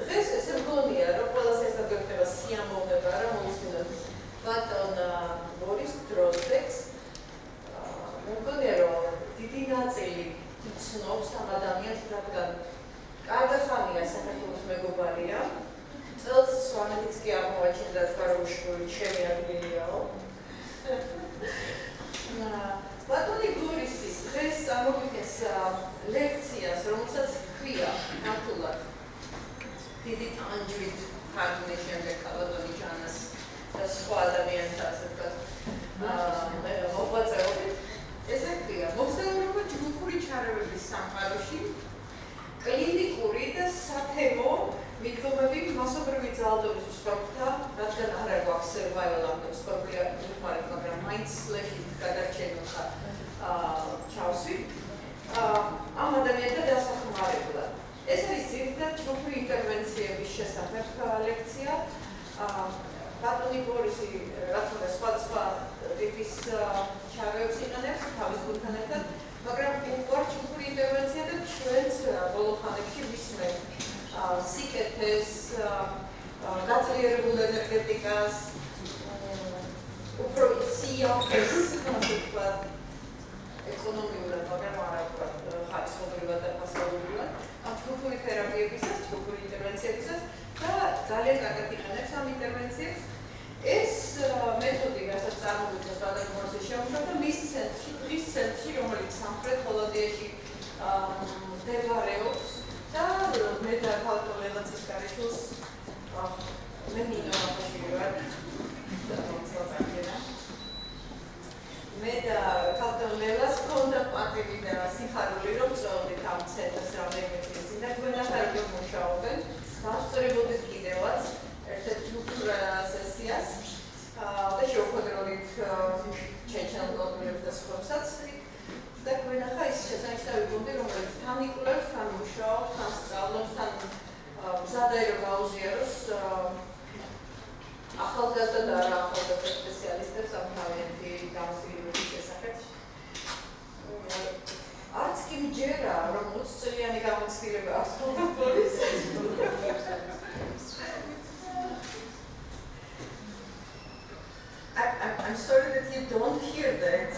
დღეს ესე მგონია, რომ ყველას ერთად გვექნება სიამოვნება, რა მოусმინოთ ბატონ ბორის დროზდეკს. მგონია, რომ დიდი ნაწილი იცნობს ამ ადამიანს, რადგან კარგი ხანია საქართველოს მეგობარია. წელს სვანეთიც კი აღმოაჩინდა თქვა, რომ ჩემი ადგილიაო. ბატონი ბორისის დღეს წამოგვიდგენს ლექციას, რომელსაც ჰქვია ნათულად დიდი ტანჯვით თარგმნის შემდეგ ბატონი ჯანას და სხვა ადამიანთა ასე ვთქვათ მოღვაწეობით. ესე ჰქვია მოგზაურობა ჯგუფური ჩარევების სამყაროში, კლინიკური და სათემო მიდგომები მასობრივი ძალადობის მსხვერპლთა, რადგან არ გვაქვს survival ამ მსხვერპლია ვიხმარებ, მაგრამ მაინც სლეშით გადარჩენილთა ჩავსვი ამ ადამიანთა დასახმარებლად. ეს არის ძირითადად ჯგუფური ინტერვენციების შესახებ ლექცია. ბატონი ბორისი, რა თქმა უნდა, სხვადასხვა ტიპის ჩარევებს იყენებს თავის გუნდთან ერთად, მაგრამ უყვართ ჯგუფური ინტერვენცია და ჩვენც ბოლო ხანებში ვისმენთ სიკეთეს, გაძლიერებულ ენერგეტიკას, უფრო სიამოვნებას, ასე ვთქვათ, ეკონომიურად, მაგრამ არა ვთქვათ, ხარისხობრივად და ფასეულობრივად, ამ ჯგუფური თერაპიებისას, ჯგუფური ინტერვენციებისას და ძალიან კარგად იყენებს ამ ინტერვენციებს. ეს მეთოდი, რასაც წარმოგვიდგენს ბატონ ბორისის შემუშავება, მის ცენტრში, დღის ცენტრში, რომელიც სამხრეთ ჰოლანდიაში მდებარეობს და მე და ქალთა ლელაცის კარიშვილს მე მინორაფაში ვარ და მომწონდა. მე და ქალთა ლელას ქონდა პატივი და სიხარული, რომ წავედით ამ ცენტრს რამდენიმე წლის წინ და გვენახა როგორ მუშაობენ. დავწერებოდით კიდევაც ერთ-ერთ ჯგუფურ სესიას და შევხვედროდით ჩეჩნელ კოლეგებს და სხვებსაც და გვენახა ის შესანიშნავი გუნდი, რომელიც თან იკვლევს, თან მუშაობს, თან სწავლობს, თან მზადაა რომ გაუზიაროს ახალგაზრდა და არა ახალგაზრდა სპეციალისტებს ამ თავიანთი გამოცდილების შესახებ. არც კი მჯერა, რომ 20 წლიანი გამოცდილება აქვს ბორის. I'm sorry that you don't hear that.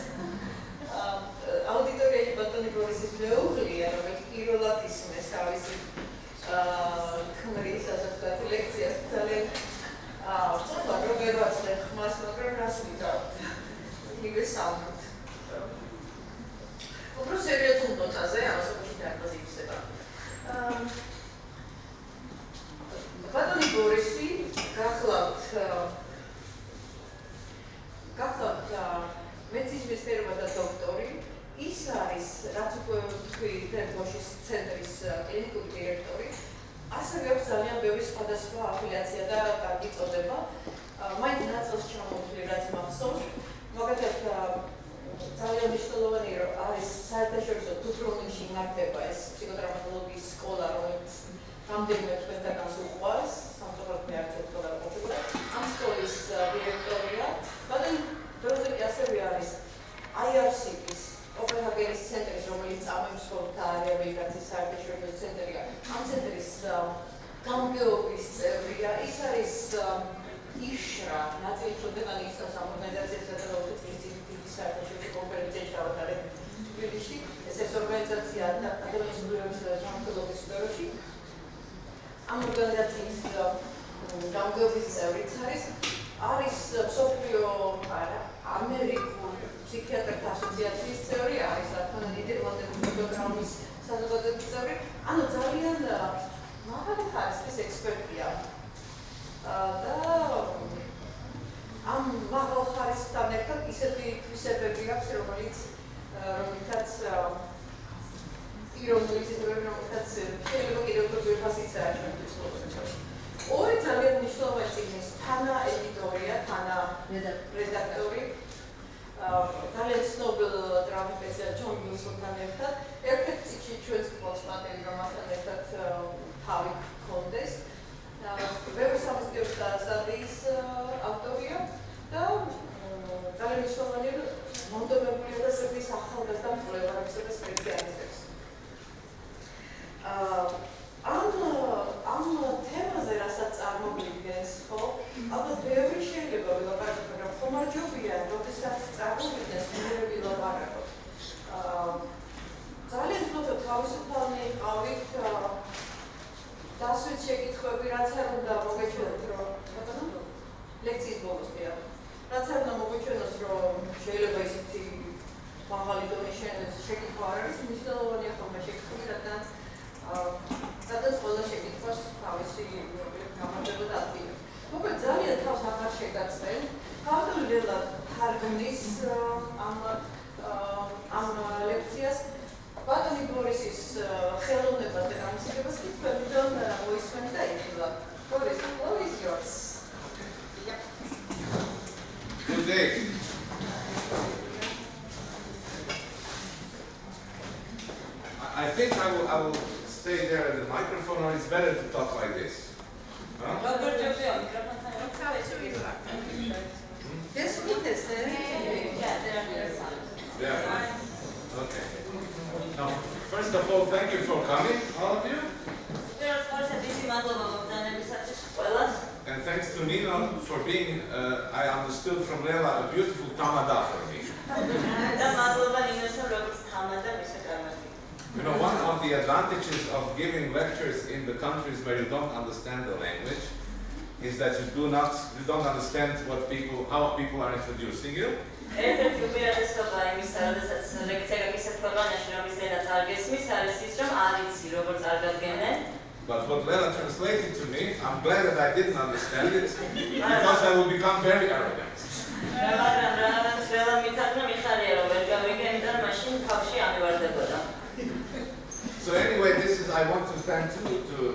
Auditorიაში ბატონი ბორისის მეუღლეა, რომელიც პირველად ისმენს თავისი ქმრის, ასე ვთქვათ, ლექციას ძალიან ვწოლა, რომ ვერვაძლევ ხმას, მაგრამ რას ვიტავთ? მივესალმოთ. უფრო სერიოზულ ნოტაზე, ამასობაში დარბაზიფსება. ბატონი ბორისი გახლავთ მეცნიერების თერაპევტი და დოქტორი. ის არის, რაც უკვე თქვი, თერაპიის ცენტრის კლინიკური დირექტორი. ასევე აქვს ძალიან ბევრი სხვადასხვა აფილიაცია და კარგი წოდება. მაინც ნაწილს ჩამოვთვლი, რაც მახსოვს. მაგალითად, ძალიან მნიშვნელოვანი რომ არის საერთაშორისო თუბრონში იმართება ეს ფსიქოტრავმატოლოგიის სკოლა, რომელიც რამდენიმე თქვენთანაც უყვარს, სამწუხაროდ მე არც ერთხელ არ ყოფილა. ამ სკოლის დირექტორია. ბატონი დროზდეკი ასევე არის IRC-ის კოპენჰაგენის ცენტრის, რომელიც წამომსხვრელთა რეაბილიტაციის საერთაშორისო ცენტრია. ამ ცენტრის გამგეობის წევრია. ის არის იშრა ნაწილი შედევანი ისოს ამ ორგანიზაციასა და ლოგისტიკის საერთაშორისო კონფერენციაში ჩავატარებ თბილისში. ეს ორგანიზაცია ადამიანის ბუნების და სამართლობის სფეროში. ამ ორგანიზაციის გამგეობის წევრიც არის მსოფლიო ამერიკულ ფსიქიატრთა ასოციაციის წევრი, არის რა თქმა უნდა ნიდერლანდების პროგრამის საზოგადოების წევრი. ანუ ძალიან მაღალი ხარისხის ექსპერტია. და ამ მაღალ ხარისხთან ერთად ისეთი თვისებები აქვს, რომლითაც პიროვნული თვისებები, რომლითაც შეიძლება კიდევ უფრო ძვირფასიც აჩვენოს ცხოვრებას. ორი ძალიან მნიშვნელოვანი წიგნის თანა ედიტორია, თანა რედაქტორი, ძალიან ცნობილ დრამატურგ ჯონ ბილსონთან ერთად. ერთ-ერთ წიგნში ჩვენს გულს პატივი, რომ მასთან ერთად შეკითხვები, რაც არ უნდა მოგეჩვენოთ, რომ ლექციის ბოლოს კი არა. რაც არ უნდა მოგეჩვენოს, რომ შეიძლება ისეთი მაღალი დონის შეკითხვა არ არის, მნიშვნელოვანია ხოლმე შეკითხვები, სადაც ყველა შეკითხვას თავისი გამარჯვება დადგინებს. მოკლედ ძალიან თავს აღარ შეგაწყვეტ, გავდევლად თარგმნის ამ ლექციას. ბატონი ბორისის ხელოვნებას და გამოსაგებას კი თქვენიდან მოისმენთ და იხილავთ. Boris, the floor is yours. Good day. I think I will stay there at the microphone, or it's better to talk like this. Huh? Yes, it is. Yeah. Okay. Now, first of all, thank you for coming, all of you. And thanks to Nina for being, I understood from Leila, a beautiful tamada for me. You know, one of the advantages of giving lectures in the countries where you don't understand the language is that you don't understand how people are introducing you. But what Leila translated to me, I'm glad that I didn't understand it, because I will become very arrogant. So anyway, I want to thank to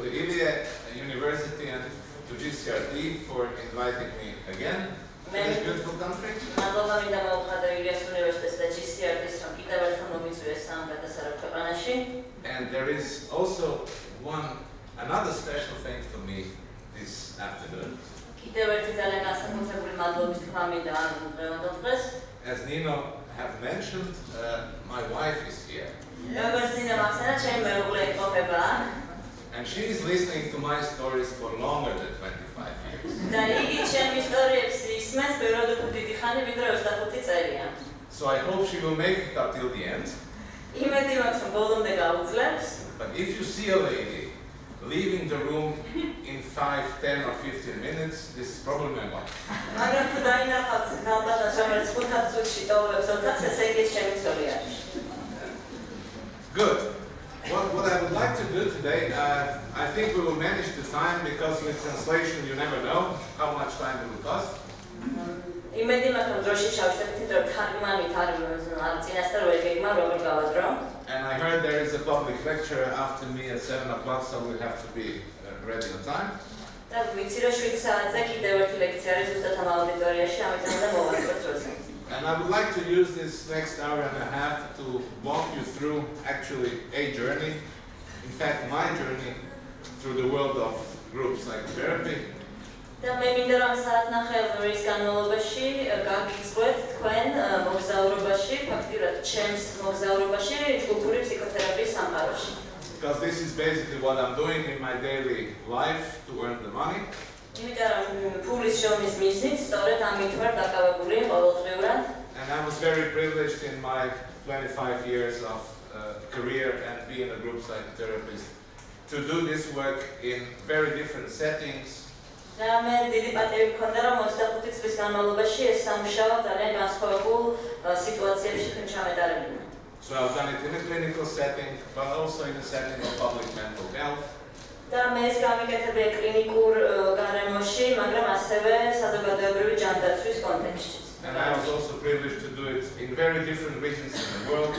the Ilia University and to GCRT for inviting me again to this beautiful country. And there is also another special thing for me this afternoon. As Nino have mentioned, my wife is here. And she is listening to my stories for longer than 25 years. So I hope she will make it up till the end. But if you see a lady leaving the room in 5, 10 or 15 minutes, this is probably my wife. Good. What I would like to do today, I think we will manage the time, because with translation you never know how much time it will cost. And I heard there is a public lecture after me at 7 o'clock, so we'll have to be ready on time. And I would like to use this next hour and a half to walk you through actually a journey, in fact my journey through the world of group psychotherapy. Because this is basically what I'm doing in my daily life to earn the money. And I was very privileged in my 25 years of career and being a group psychotherapist to do this work in very different settings. So I've done it in a clinical setting, but also in a setting of public mental health. And I was also privileged to do it in very different regions in the world.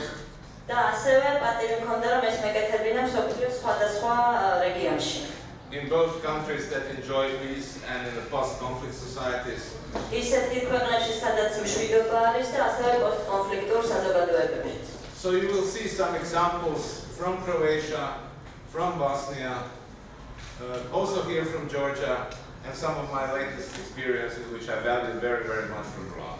In both countries that enjoy peace and in the post-conflict societies. So you will see some examples from Croatia, from Bosnia, also here from Georgia, and some of my latest experiences, which I value very, very much from Iran.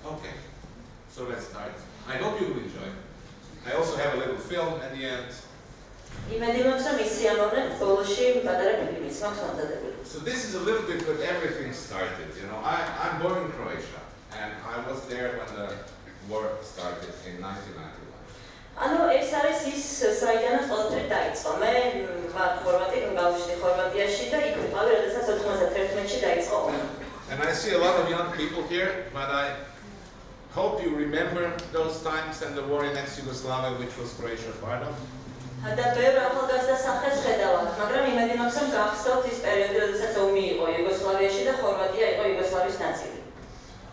Okay, so let's start. I hope you will enjoy. I also have a little film at the end. So this is a little bit where everything started. You know, I'm born in Croatia, and I was there when the war started in 1991. ანუ ეს არის ის საიდანაც ყველაფერი დაიწყო. მე ვარ ხორვატი, გავშდი ხორვატიაში და იქ ვიყავი, როდესაც 91-ში დაიწყო ომი. And I see a lot of young people here, but I hope you remember those times and the war in ex-Yugoslavia, which was Croatia part of. და ბევრ ახალგაზრდა სახეს ხედავთ, მაგრამ იმედი მაქვს, რომ გახსოვთ ის პერიოდი, როდესაც ომი იყო იუგოსლავიაში და ხორვატია იყო იუგოსლავიის ნაწილი.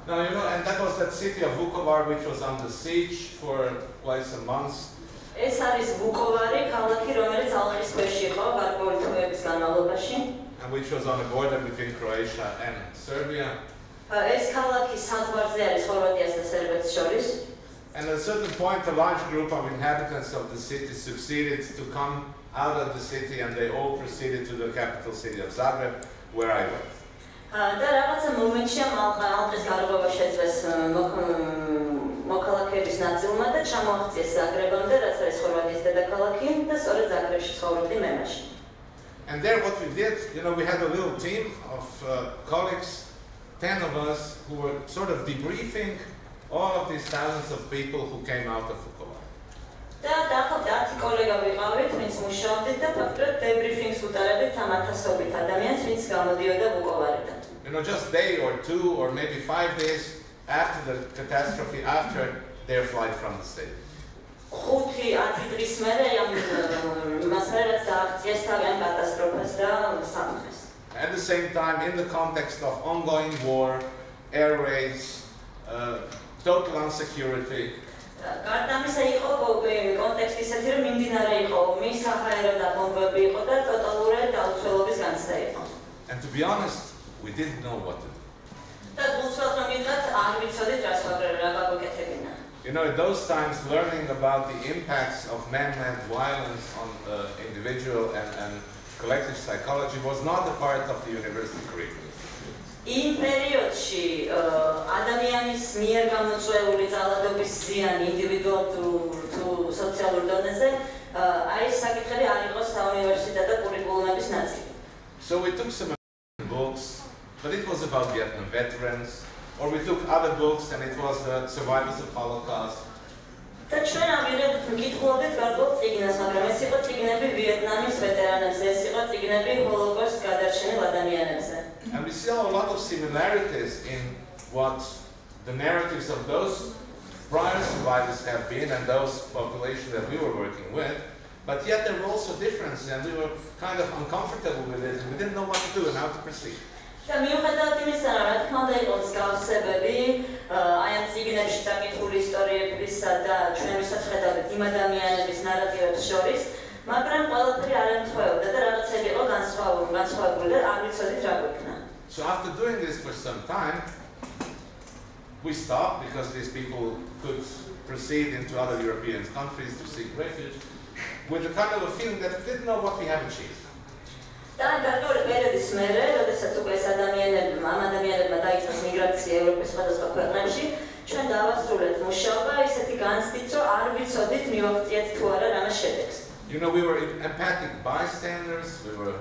Now, you know, and that was that city of Vukovar, which was under siege for quite some months. ეს არის ვუკოვარი, ქალაქი, რომელიც ალყის ქვეშ იყო გარკვეული თვეების განმავლობაში. And which was on the border between Croatia and Serbia. ეს ქალაქი საზღვარზე არის ხორვატიას და სერბეთს შორის. And at a certain point, a large group of inhabitants of the city succeeded to come out of the city, and they all proceeded to the capital city of Zagreb, where I went. და რაღაცა მომენტში ალყის გარღვევა შეძლეს მოქალაქეების ნაწილმა და ჩამოაღწიეს ზაგრებამდე, რაც არის ხორვატიის დედაქალაქი და სწორედ ზაგრებში ცხოვრობდი მე მაშინ. And there what we did, you know, we had a little team of colleagues, 10 of us, who were sort of debriefing all of these thousands of people who came out of Vukovar. და დაახლოებით 10 კოლეგა ვიყავით, ვინც მუშაობდით და ფაქტობრივად debriefings უტარებდით ამ ათასობით ადამიანს, ვინც გამოდიოდა ვუკოვარიდან. You know, just a day or two or maybe 5 days after the catastrophe, after their flight from the city. 5-10 დღის მერე იმას მერე რაც დააღწიეს თავიანთ კატასტროფას და სამხეს. At the same time, in the context of ongoing war, air raids, total insecurity. გარდა ამისა იყო კონტექსტი ისეთი, რომ მიმდინარე იყო ომი, საჰაერო დაბომბვები იყო და ტოტალური დაუცველობის განცდა იყო. And to be honest, we didn't know what to do. და გულწრფელად რომ ვიღოთ, არ ვიცოდით რა გაგვეკეთებინა. You know, at those times, learning about the impacts of man-made violence on individual and collective psychology was not a part of the university curriculum. იმ პერიოდში ადამიანის მიერ გამოწვეული ძალადობის ზიანი ინდივიდუალურ თუ სოციალურ დონეზე აი ეს საკითხები არ იყო საუნივერსიტეტო კურიკულუმების ნაწილი. So we took some books, but it was about Vietnam veterans, or we took other books and it was the survivors of Holocaust. და ჩვენ ამიღებთ მკითხულობთ გარკვეულ წიგნას, მაგრამ ეს იყო წიგნები ვიეტნამის ვეტერანებზე, ეს იყო წიგნები ჰოლოკოსტს გადარჩენილ ადამიანებზე. And we see a lot of similarities in what the narratives of those prior survivors have been and those populations that we were working with, but yet there were also differences and we were kind of uncomfortable with it and we didn't know what to do and how to proceed. და მიუხედავად იმისა, რომ რა თქმა უნდა იყო მსგავსებები, აი ამ წიგნებში წაკითხული ისტორიებისა და ჩვენ ვისაც ხედავთ იმ ადამიანების ნარატივებს შორის, მაგრამ ყველაფერი არ ემთხვეოდა და რაღაცები იყო განსხვავებული და არ ვიცოდით რა გვექნა. So after doing this for some time, we stopped because these people could proceed into other European countries to seek refuge with a kind of a feeling that we didn't know what we have achieved. და გარკვეული პერიოდის მერე, როდესაც უკვე ეს ადამიანებმა დაიწყეს მიგრაცია ევროპის სხვადასხვა ქვეყნებში, ჩვენ დავასრულეთ მუშაობა ისეთი განცდით, რომ არ ვიცოდით მივაღწიეთ თუ არა რამე შედეგს. You know, we were empathic bystanders, we were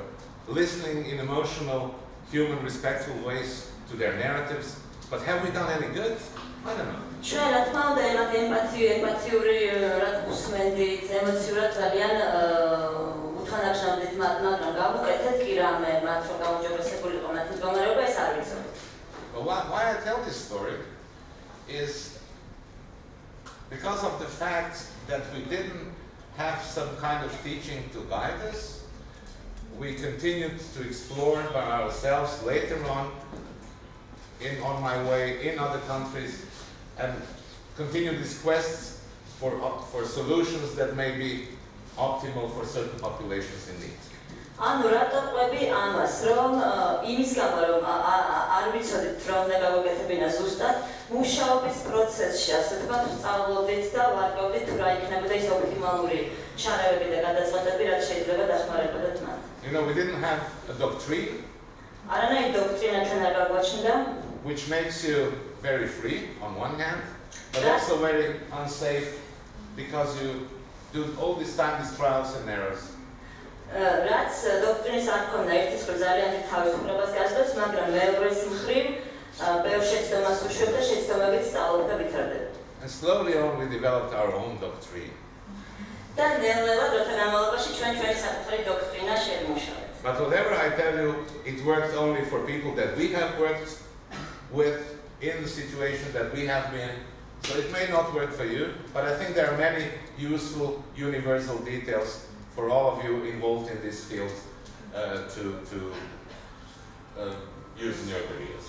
listening in emotional, human, respectful ways to their narratives, but have we done any good? I don't know. ჩვენ რა თქმა უნდა ემათ ემპათიური რა უსმენდით, ემოციურად ძალიან უთანაგზავნით, მაგრამ გავუკეთეთ კი რამე, მათ რომ გაუმჯობესებული იყო მათ მდგომარეობა, ეს არ ვიცოდით. Well, why I tell this story is because of the fact that we didn't have some kind of teaching to guide us. We continued to explore by ourselves later on on my way in other countries and continue these quests for solutions that may be optimal for certain populations in need. ანუ რატო ყვები ამას, რომ იმის გამო რომ არ ვიცოდით რა უნდა გავაკეთებინა ზუსტად, მუშაობის პროცესში ასე ვთქვათ, სწავლობდით და ვარკვევდით რა იქნებოდა ის ოპტიმალური ჩარევები და გადაწყვეტები, რაც შეიძლება დასახმარებლად მათ. You know, we didn't have a doctrine. არანაირი დოქტრინა ჩვენ არ გაგვაჩნდა, which makes you very free on one hand, but also very unsafe because you do all this time these trials and errors. რაც დოქტრინის არ ქონდა ერთის მხრივ ძალიან დიდ თავისუფლებას გაძლევს, მაგრამ მეორეს მხრივ ბევრ შეცდომას უშვებდა და შეცდომებით სწავლობდა ვითარდება. And slowly on we developed our own doctrine. და ნელ-ნელა დროთა განმავლობაში ჩვენი საკუთარი დოქტრინა შემოშალეთ. But whatever I tell you, it works only for people that we have worked with in the situation that we have been. So it may not work for you, but I think there are many useful universal details for all of you involved in this field to use in your careers.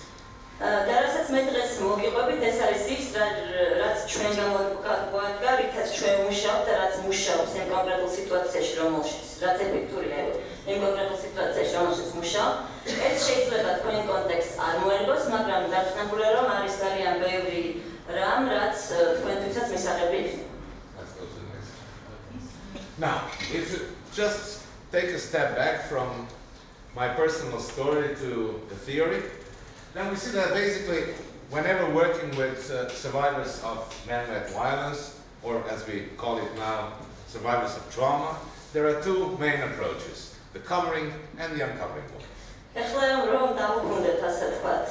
და რასაც მე დღეს მოგიყვებით, ეს არის ის, რაც ჩვენ გამოგვადგა, რითაც ჩვენ ვმუშაობთ და რაც მუშაობს იმ კონკრეტულ სიტუაციაში, რომელშიც, რაც ეფექტურია იმ კონკრეტულ სიტუაციაში, რომელშიც მუშაობ. ეს შეიძლება თქვენ კონტექსტს არ მოერგოს, მაგრამ დარწმუნებული რომ არის ძალიან ბევრი რამ, რაც თქვენთვისაც მისაღები იქნება. Let's go to the next slide. Now, if you just take a step back from my personal story to the theory, then we see that basically, whenever working with survivors of man-made violence, or as we call it now, survivors of trauma, there are two main approaches, the covering and the uncovering one. ეხლა რომ დავუბრუნდეთ ასე ვთქვათ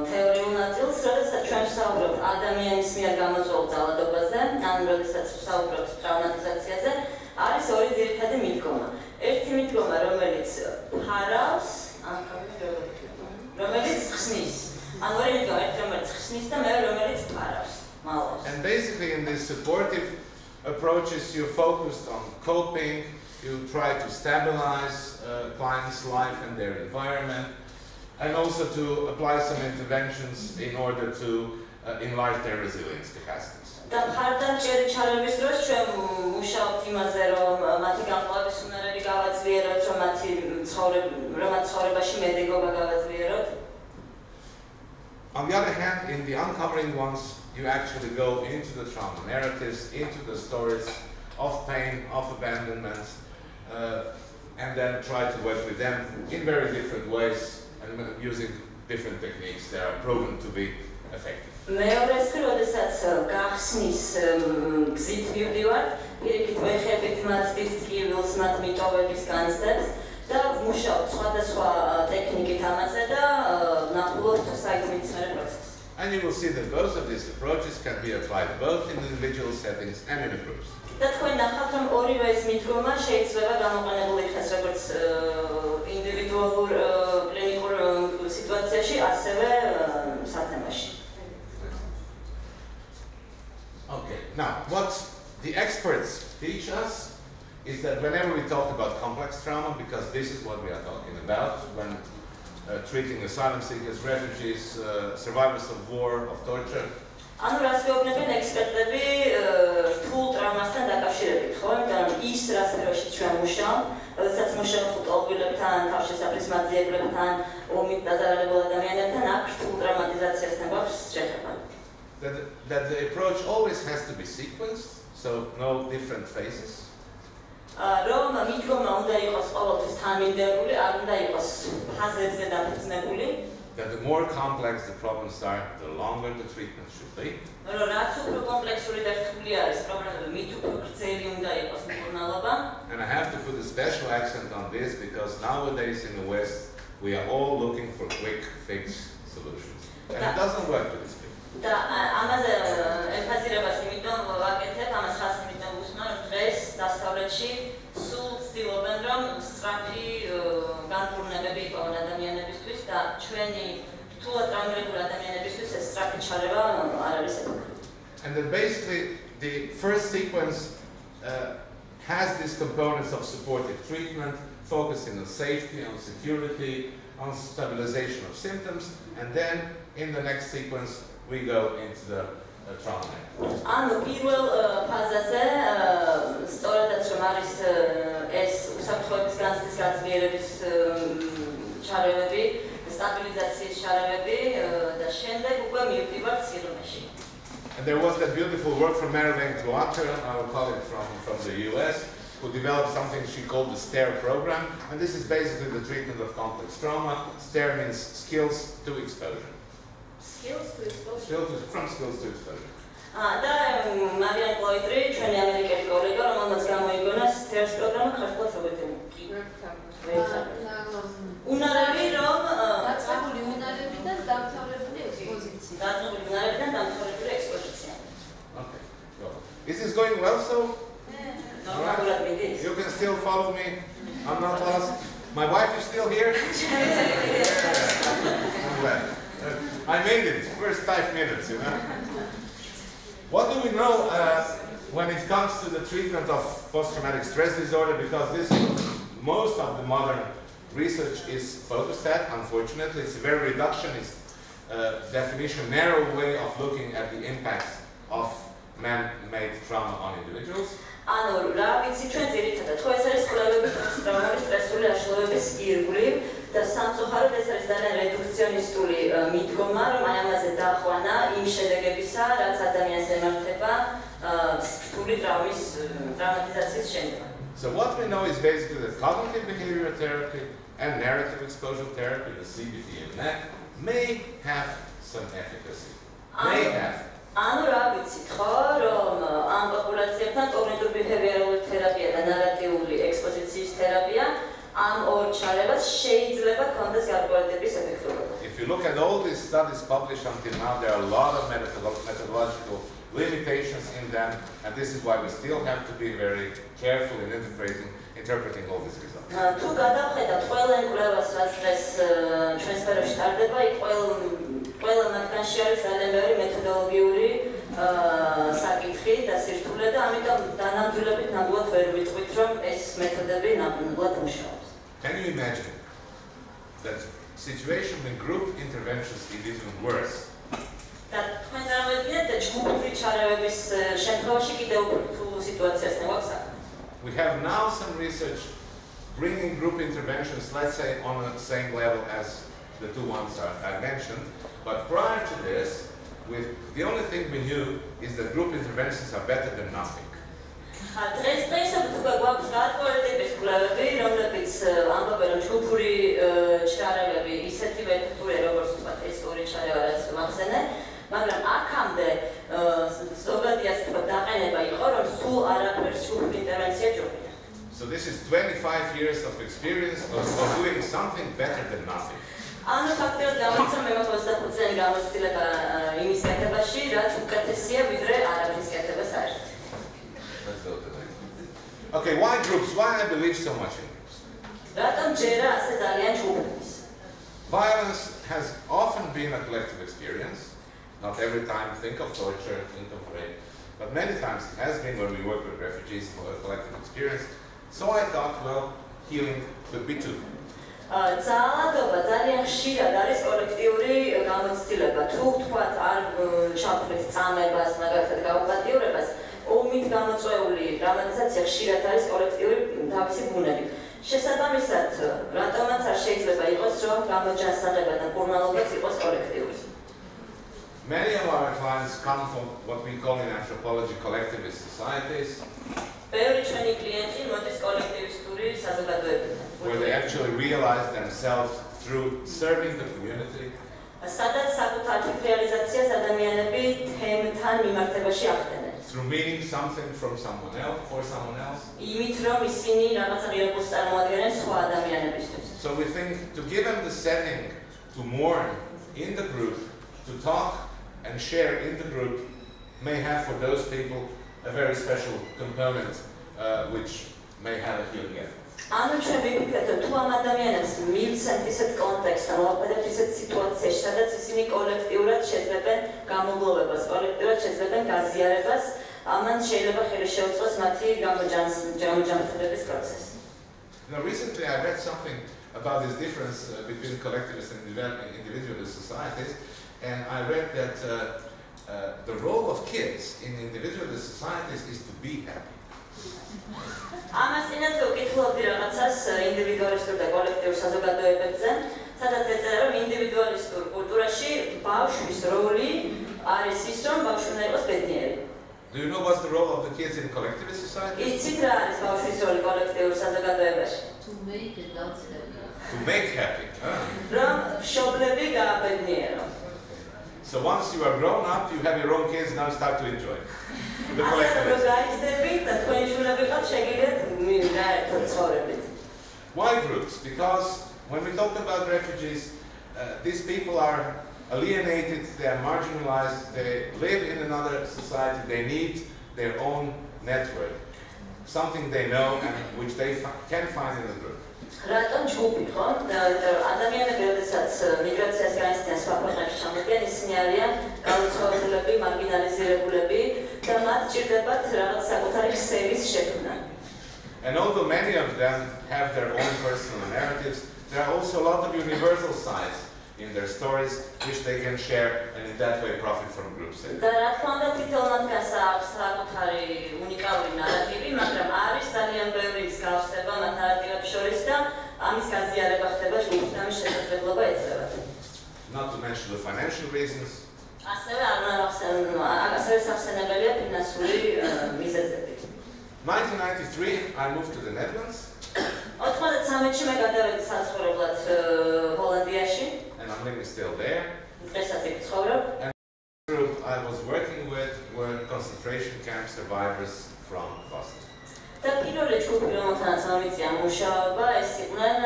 თეორიულ ნაწილს, როდესაც ჩვენ ვსაუბრობთ ადამიანის მიერ გამოწვეულ ძალადობაზე, ან როდესაც ვსაუბრობთ ტრავმატიზაციაზე, არის ორი ძირითადი მიდგომა. ერთი მიდგომა, რომელიც ფარავს, რომელიც ხსნის. ან ორი მიდგომა, ერთი რომელიც ხსნის და მეორე რომელიც ფარავს, მალავს. And basically in these supportive approaches, you focused on coping, you try to stabilize clients' life and their environment, and also to apply some interventions in order to enlarge their resilience capacities. და მხარდამჭერი ჩარევების დროს ჩვენ მუშაობთ იმაზე, რომ მათი გამყოლების უნარები გავაძლიეროთ, რომ მათი ცხოვრებაში მედეგობა გავაძლიეროთ. On the other hand, in the uncovering ones, you actually go into the trauma narratives, into the stories of pain, of abandonment, and then try to work with them in very different ways and using different techniques that are proven to be effective. მეორეს როდესაც გახსნის გზით მივდივართ, პირიქით ვეხებით მათ დისკივილს, მათ მიტოვების განცდებს და ვმუშაობთ სხვადასხვა ტექნიკით ამაზე და ნახულობთ საქმისმიერ პროცესს. And you will see that both of these approaches can be applied both in individual settings and in a group. და თქვენ ნახავთ, რომ ორივე ეს მიდგომა შეიძლება გამოყენებული იქნას როგორც ინდივიდუალურ კლინიკურ სიტუაციაში, ასევე სათემოში. Okay, now what the experts teach us is that whenever we talk about complex trauma, because this is what we are talking about when treating asylum seekers, refugees, survivors of war, of torture. ანუ რას გვეუბნებიან ექსპერტები რთულ ტრავმასთან დაკავშირებით, ხო? იმიტომ რომ ის რა სფეროში ჩვენ მუშაობთ, როდესაც მუშაობთ ტოლბილებთან, თავშესაფრის მაძიებლებთან, ომით დაზარალებულ ადამიანებთან, აქ რთულ ტრავმატიზაციასთან გვაქვს შეხება. That the approach always has to be sequenced, so no different phases. რომ მიდგომა უნდა იყოს ყოველთვის თანმიმდევრული, არ უნდა იყოს ფაზებზე დაფუძნებული. That the more complex the problems are, the longer the treatment should be. რომ რაც უფრო კომპლექსური და რთული არის პრობლემები, მით უფრო გრძელი უნდა იყოს მკურნალობა. And I have to put a special accent on this because nowadays in the West we are all looking for quick fix solutions. And it doesn't work with this. და ამაზე ემფაზირებას იმიტომ ვაკეთებ, ამას ხაზს იმიტომ ვუსმენ, რომ დღეს დასავლეთში სულ ცდილობენ, რომ სწრაფი განკურნებები იპოვონ ადამიანებისთვის და ჩვენი რთულად ტრავმირებული ადამიანებისთვის ეს სწრაფი ჩარევა არ არის ეფექტური. And then basically the first sequence has these components of supportive treatment, focusing on safety, on security, on stabilization of symptoms, and then in the next sequence we go into the trauma. ანუ პირველ ფაზაზე სწორედაც რომ არის ეს უსაფრთხოების განცდის გაძლიერების ჩარევები, სტაბილიზაციის ჩარევები და შემდეგ უკვე მივდივართ სიღრმეში. And there was that beautiful work from Marilyn Cloater, our colleague from the US, who developed something she called the STARE program, and this is basically the treatment of complex trauma. STARE means skills to exposure. From skills to exposure. და მარიან კლოიტრი, ჩვენი ამერიკელი კოლეგა, რომელმაც გამოიგონა STARE პროგრამა, ქართულად როგორც უნარები რომ დაწყებული უნარებიდან დამთავრებული ექსპოზიცია. დაწყებული უნარებიდან დამთავრებული ექსპოზიცია. Okay. So, is this going well so? Right. You can still follow me. I'm not lost. My wife is still here? I'm glad. I made it, first 5 minutes, you know. What do we know when it comes to the treatment of post-traumatic stress disorder? Because this is most of the modern research is focused at, unfortunately. It's a very reductionist definition, narrow way of looking at the impacts of man-made trauma on individuals. ანუ რა ვიცი ჩვენ ძირითადად ხო ეს არის კვლევები ტრაუმატული სტრესული აშლილობების ირგვლივ და სამწუხაროდ ეს არის ძალიან რედუქციონისტული მიდგომა რომ აი ამაზე დაახვანა იმ შედეგებისა რაც ადამიანს ემართება სრული ტრაუმატიზაციის შემდგომ. So what we know is basically that cognitive behavioral therapy and narrative exposure therapy, the CBT and NAC, may have some efficacy. May have. ანუ რა ვიცით ხო რომ ამ პოპულაციებთან კოგნიტური ბიჰევიორალური თერაპია და ნარატიული ექსპოზიციის თერაპია ამ ორ ჩარევას შეიძლება კონდეს გარკვეულების ეფექტურობა. If you look at all these studies published until now, there are a lot of methodological limitations in them, and this is why we still have to be very careful in interpreting all these results. თუ გადავხედავთ ყველა კვლევას რაც დღეს ჩვენ სფეროში ტარდება, იქ ყველა მათგანში არის ძალიან ბევრი მეთოდოლოგიური საკითხი და სირთულე და ამიტომ დანამდვილებით ნამდვილად ვერ ვიტყვით რომ ეს მეთოდები ნამდვილად მუშაობს. Can you imagine that situation with group interventions is even worse? და თქვენ წარმოიდგინეთ ჯგუფური ჩარევების შემთხვევაში კიდევ უფრო თუ სიტუაციასთან გვაქვს. We have now some research bringing group interventions, let's say, on the same level as the two ones I mentioned. But prior to this, the only thing we knew is that group interventions are better than nothing. დღესდღეობით უკვე გვაქვს გარკვეული კვლევები, რომლებიც ამბობენ, რომ ჯგუფური ჩარევები ისეთივე ეფექტურია, როგორც ვთქვათ, ეს ორი ჩარევა, რაც მახსენე, მაგრამ აქამდე ზოგადი ასე ვთქვათ დაყენება იყო, რომ სულ არაფერს ჯგუფური ინტერვენცია ჯობია. So this is 25 years of experience of doing something better than nothing. ანუ ფაქტობრივად გამოიცა მე 25 წელი გამოცდილება იმის კეთებაში, რაც უკეთესია ვიდრე არაფრის კეთება საერთოდ. Okay, why groups? Why I believe so much in groups? რატომ ჯერა ასე ძალიან ჯგუფის? Violence has often been a collective experience. Not every time think of torture, think of rape, but many times it has been when we work with refugees for a collective experience. So I thought, well, healing could be too. ძალადობა ძალიან ხშირად არის კოლექტიური გამოცდილება. თუ ვთქვათ არ ჩავთვლით წამებას, მაგალითად გაუპატიურებას, ომით გამოწვეული ტრაუმატიზაცია ხშირად არის კოლექტიური თავისი ბუნები. შესაბამისად, რატომაც არ შეიძლება იყოს, რომ გამოჯანსაღება და კურნალობაც იყოს კოლექტიური. Many of our clients come from what we call in anthropology collectivist societies. ბევრი ჩვენი კლიენტი მოდის კოლექტივისტური საზოგადოებიდან. Where they actually realize themselves through serving the community. სადაც საკუთარ რეალიზაციას ადამიანები თემთან მიმართებაში ახდენენ. Through meaning something from someone else, for someone else. იმით რომ ისინი რაღაცა ღირებულს წარმოადგენენ სხვა ადამიანებისთვის. So we think to give them the setting to mourn in the group, to talk and share in the group may have for those people a very special component which may have a healing effect. ანუ ჩვენ ვიფიქრეთ, თუ ამ ადამიანებს მივცემთ ისეთ კონტექსტს, მოვაყენებთ ისეთ სიტუაციაში, სადაც ისინი კოლექტიურად შეძლებენ გამოგლოვებას, კოლექტიურად შეძლებენ გაზიარებას, ამან შეიძლება ხელი შეუწყოს მათი გამოჯანმრთელების პროცესს. Now recently I read something about this difference between collectivist and individualist societies, and I read that the role of kids in individualist societies is to be happy. ამას წინათ ვკითხულობდი რაღაცას ინდივიდუალისტურ და კოლექტიურ საზოგადოებებზე, სადაც ეწერა, რომ ინდივიდუალისტურ კულტურაში ბავშვის როლი არის ის, რომ ბავშვი უნდა იყოს ბედნიერი. Do you know what's the role of the kids in collectivist society? იცით რა არის ბავშვის როლი კოლექტიურ საზოგადოებაში? To make it გაუცდები. To make happy. რომ მშობლები გააბედნიერო. So once you are grown up, you have your own kids, now start to enjoy the collectivist. Why groups? Because when we talk about refugees, these people are alienated, they are marginalized, they live in another society, they need their own network, something they know and which they can find in a group. რატომ ჯგუფი ხო? ადამიანები როდესაც მიგრაციას განიცდიან სხვა ქვეყნებში ჩამოდიან, ისინი არიან გაუცხოებულები, მარგინალიზირებულები და მათ ჭირდებათ რაღაც საკუთარი ქსელის შექმნა. And although many of them have their own personal narratives, there are also a lot of universal sides in their stories which they can share and in that way profit from groups. და რა თქმა უნდა თითოეულ მათგანს აქვს საკუთარი უნიკალური ნარატივი, მაგრამ არის ძალიან ბევრი მსგავსება მათ ნარატივებს შორის და ამის გაზიარება ხდება ჯგუფის და ამის შესაძლებლობა ეწევათ. Not to mention the financial reasons. ასევე სახსენებელია ფინანსური მიზეზები. 1993, I moved to the Netherlands. 93-ში მე გადავედი საზღვრებლად ჰოლანდიაში. And I'm living still there. დღესაც იქ ცხოვრობ. And the group I was working with were concentration camp survivors from Bosnia. და პირველი ჯგუფი, რომელთანაც მომიწია მუშაობა, ეს იყვნენ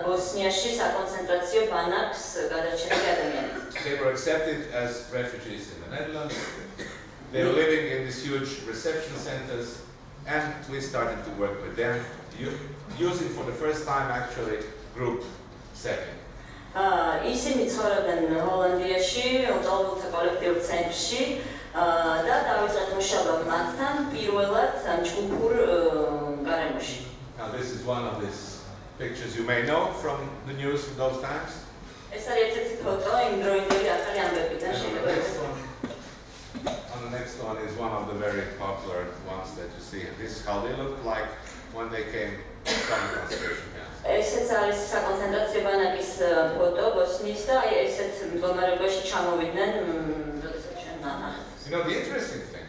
ბოსნიაში საკონცენტრაციო ბანაკს გადარჩენილი ადამიანები. They were accepted as refugees in the Netherlands. They were living in these huge reception centers, and we started to work with them, using for the first time actually group setting. ისინი ცხოვრობდნენ ჰოლანდიაში, უტოლბულთა კოლექტიურ ცენტრში და დავიწყეთ მუშაობა მათთან პირველად ჯგუფურ გარემოში. Now this is one of these pictures you may know from the news from those times. ეს არის ერთ-ერთი ფოტო იმ დროინდელი ახალი ამბებიდან შეიძლება იცოდეთ. On the next one is one of the very popular ones that you see. This is how they looked like when they came from the concentration camps. ესეც არის საკონცენტრაციო ბანაკის ფოტო ბოსნიის და ესეც მდგომარეობაში ჩამოვიდნენ, როდესაც ჩვენ ნახეთ. You know, the interesting thing,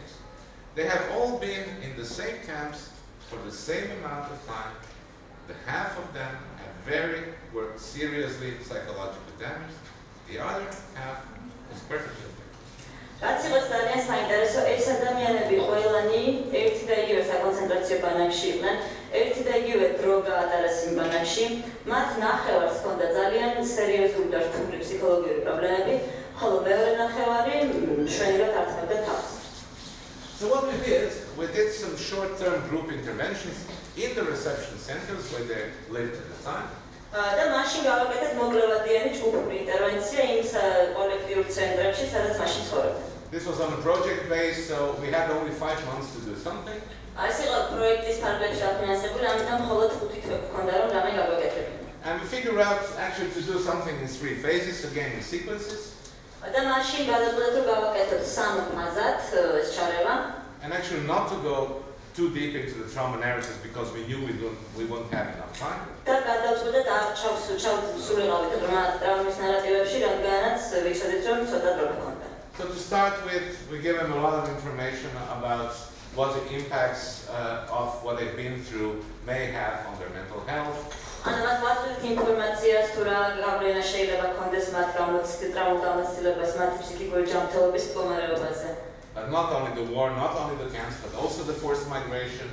they have all been in the same camps for the same amount of time. The half of them were seriously psychologically damaged. The other half was perfectly okay. რაც იყო ძალიან საინტერესო, ეს ადამიანები ყველანი ერთი და იგივე საკონცენტრაციო ბანაკში იყვნენ, ერთი და იგივე დრო გაატარეს იმ ბანაკში, მათ ნახევარს ჰქონდა ძალიან სერიოზული და რთული ფსიქოლოგიური პრობლემები, ხოლო მეორე ნახევარი მშვენივრად ართმევდა თავს. So what we did some short-term group interventions in the reception centers where they lived at the time. და მაშინ გავაკეთეთ მოკლევადიანი ჯგუფური ინტერვენცია იმ კოლექტიურ ცენტრებში, სადაც მაშინ ცხოვრობდნენ. This was on a project base, so we had only 5 months to do something. ეს იყო პროექტის ფარგლებში დაფინანსებული, ამიტომ მხოლოდ 5 თვე გქონდა რომ რამე გავაკეთებინა. And we figured out actually to do something in 3 phases, again in sequences. და მაშინ გადაწყვეტეთ რომ გავაკეთოთ 3 ფაზად ეს ჩარევა. And actually not to go too deep into the trauma narratives because we knew we won't have enough time. და გადაწყვეტეთ არ ჩავსულიყავით ტრაუმის ნარატივებში, რადგანაც ვიცოდით რომ ცოტა დრო გქონდა. So to start with, we gave them a lot of information about what the impacts of what they've been through may have on their mental health. ანუ მათ ვაწვდით ინფორმაციას თუ რა გავლენა შეიძლება ქონდეს მათ ტრაუმატიზებას მათ ფსიქიკური ჯანმრთელობის მდგომარეობაზე. But not only the war, not only the camps, but also the forced migration.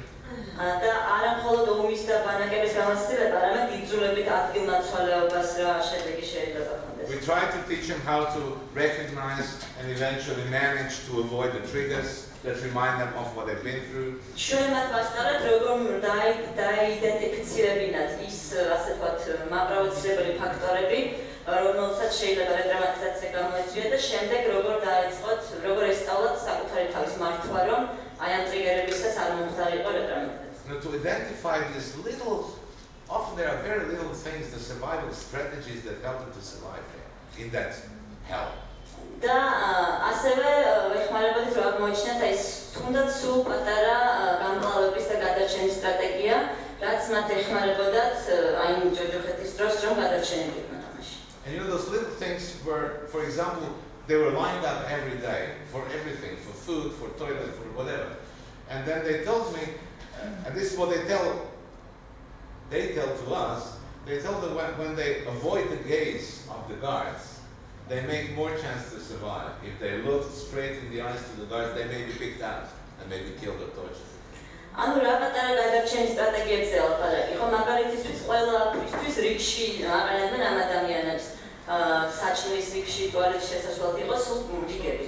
და არა მხოლოდ ომის და ბანაკების გამოცდილება, არამედ იძულებით ადგილმაცვალეობას რა შედეგი შეიძლება ქონდეს. We tried to teach them how to recognize and eventually manage to avoid the triggers that remind them of what they've been through. ჩვენ მათ ვასწავლეთ როგორ დაიდენტიფიცირებინათ ის ასე ვთქვათ მაპროვოცირებელი ფაქტორები, რომელსაც შეიძლება რეტრაუმატიზაცია გამოიწვიოს და შემდეგ როგორ ესწავლოთ საკუთარი თავის მართვა, რომ აი ამ ტრიგერებისას არ მომხდარიყო რეტრაუმატიზაცია. To identify this little, often there are very little things, the survival strategies that help them to survive in that hell. და ასევე ვეხმარებოდით რომ აღმოჩნდეთ ეს თუნდაც სულ პატარა გამკლავების და გადარჩენის სტრატეგია, რაც მათ ეხმარებოდათ აი იმ ჯოჯოხეთის დროს რომ გადარჩენილიყვნენ ამაში. And you know those little things were, for example, they were lined up every day for everything, for food, for toilet, for whatever. And then they told me, and this is what they tell to us, they tell them when they avoid the gaze of the guards, they make more chance to survive. If they look straight in the eyes to the guards, they may be picked out and may be killed or tortured. ანუ რა პატარა გადარჩენის სტრატეგიებზე ლაპარაკი, ხო მაგალითისთვის ყველაფრისთვის რიგში აყენებენ ამ ადამიანებს საჭმლის რიგში ტუალეტში შესასვლელად იყოს სულ რიგები.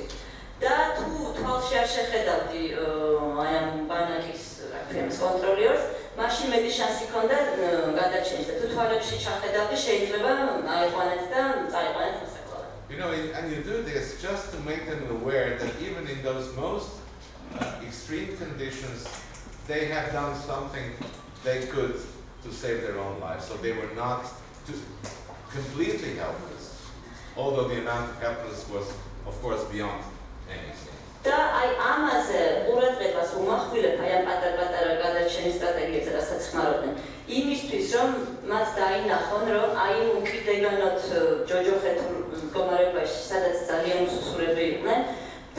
და თუ თვალში არ შეხედავდი აი ამ ბანაკის კონტროლიორს, მაშინ მეტი შანსი ჰქონდა გადარჩენის და თუ თვალებში ჩახედავდი, შეიძლება აიყვანეთ და წაიყვანეთ მოსაკლავად. You know, and you do this just to make them aware that even in those most extreme conditions, they have done something they could to save their own lives. So they were not completely helpless, although the amount of helplessness was, of course, beyond anything. და აი ამაზე ყურადღებას უმახვილებ აი ამ პატარ-პატარა გადარჩენის სტრატეგიებზე, რასაც ხმარობდნენ, იმისთვის, რომ მათ დაინახონ, რომ აი უკიდეგანოთ ჯოჯოხეთურ მდგომარეობაში, სადაც ძალიან უსუსურები იყვნენ,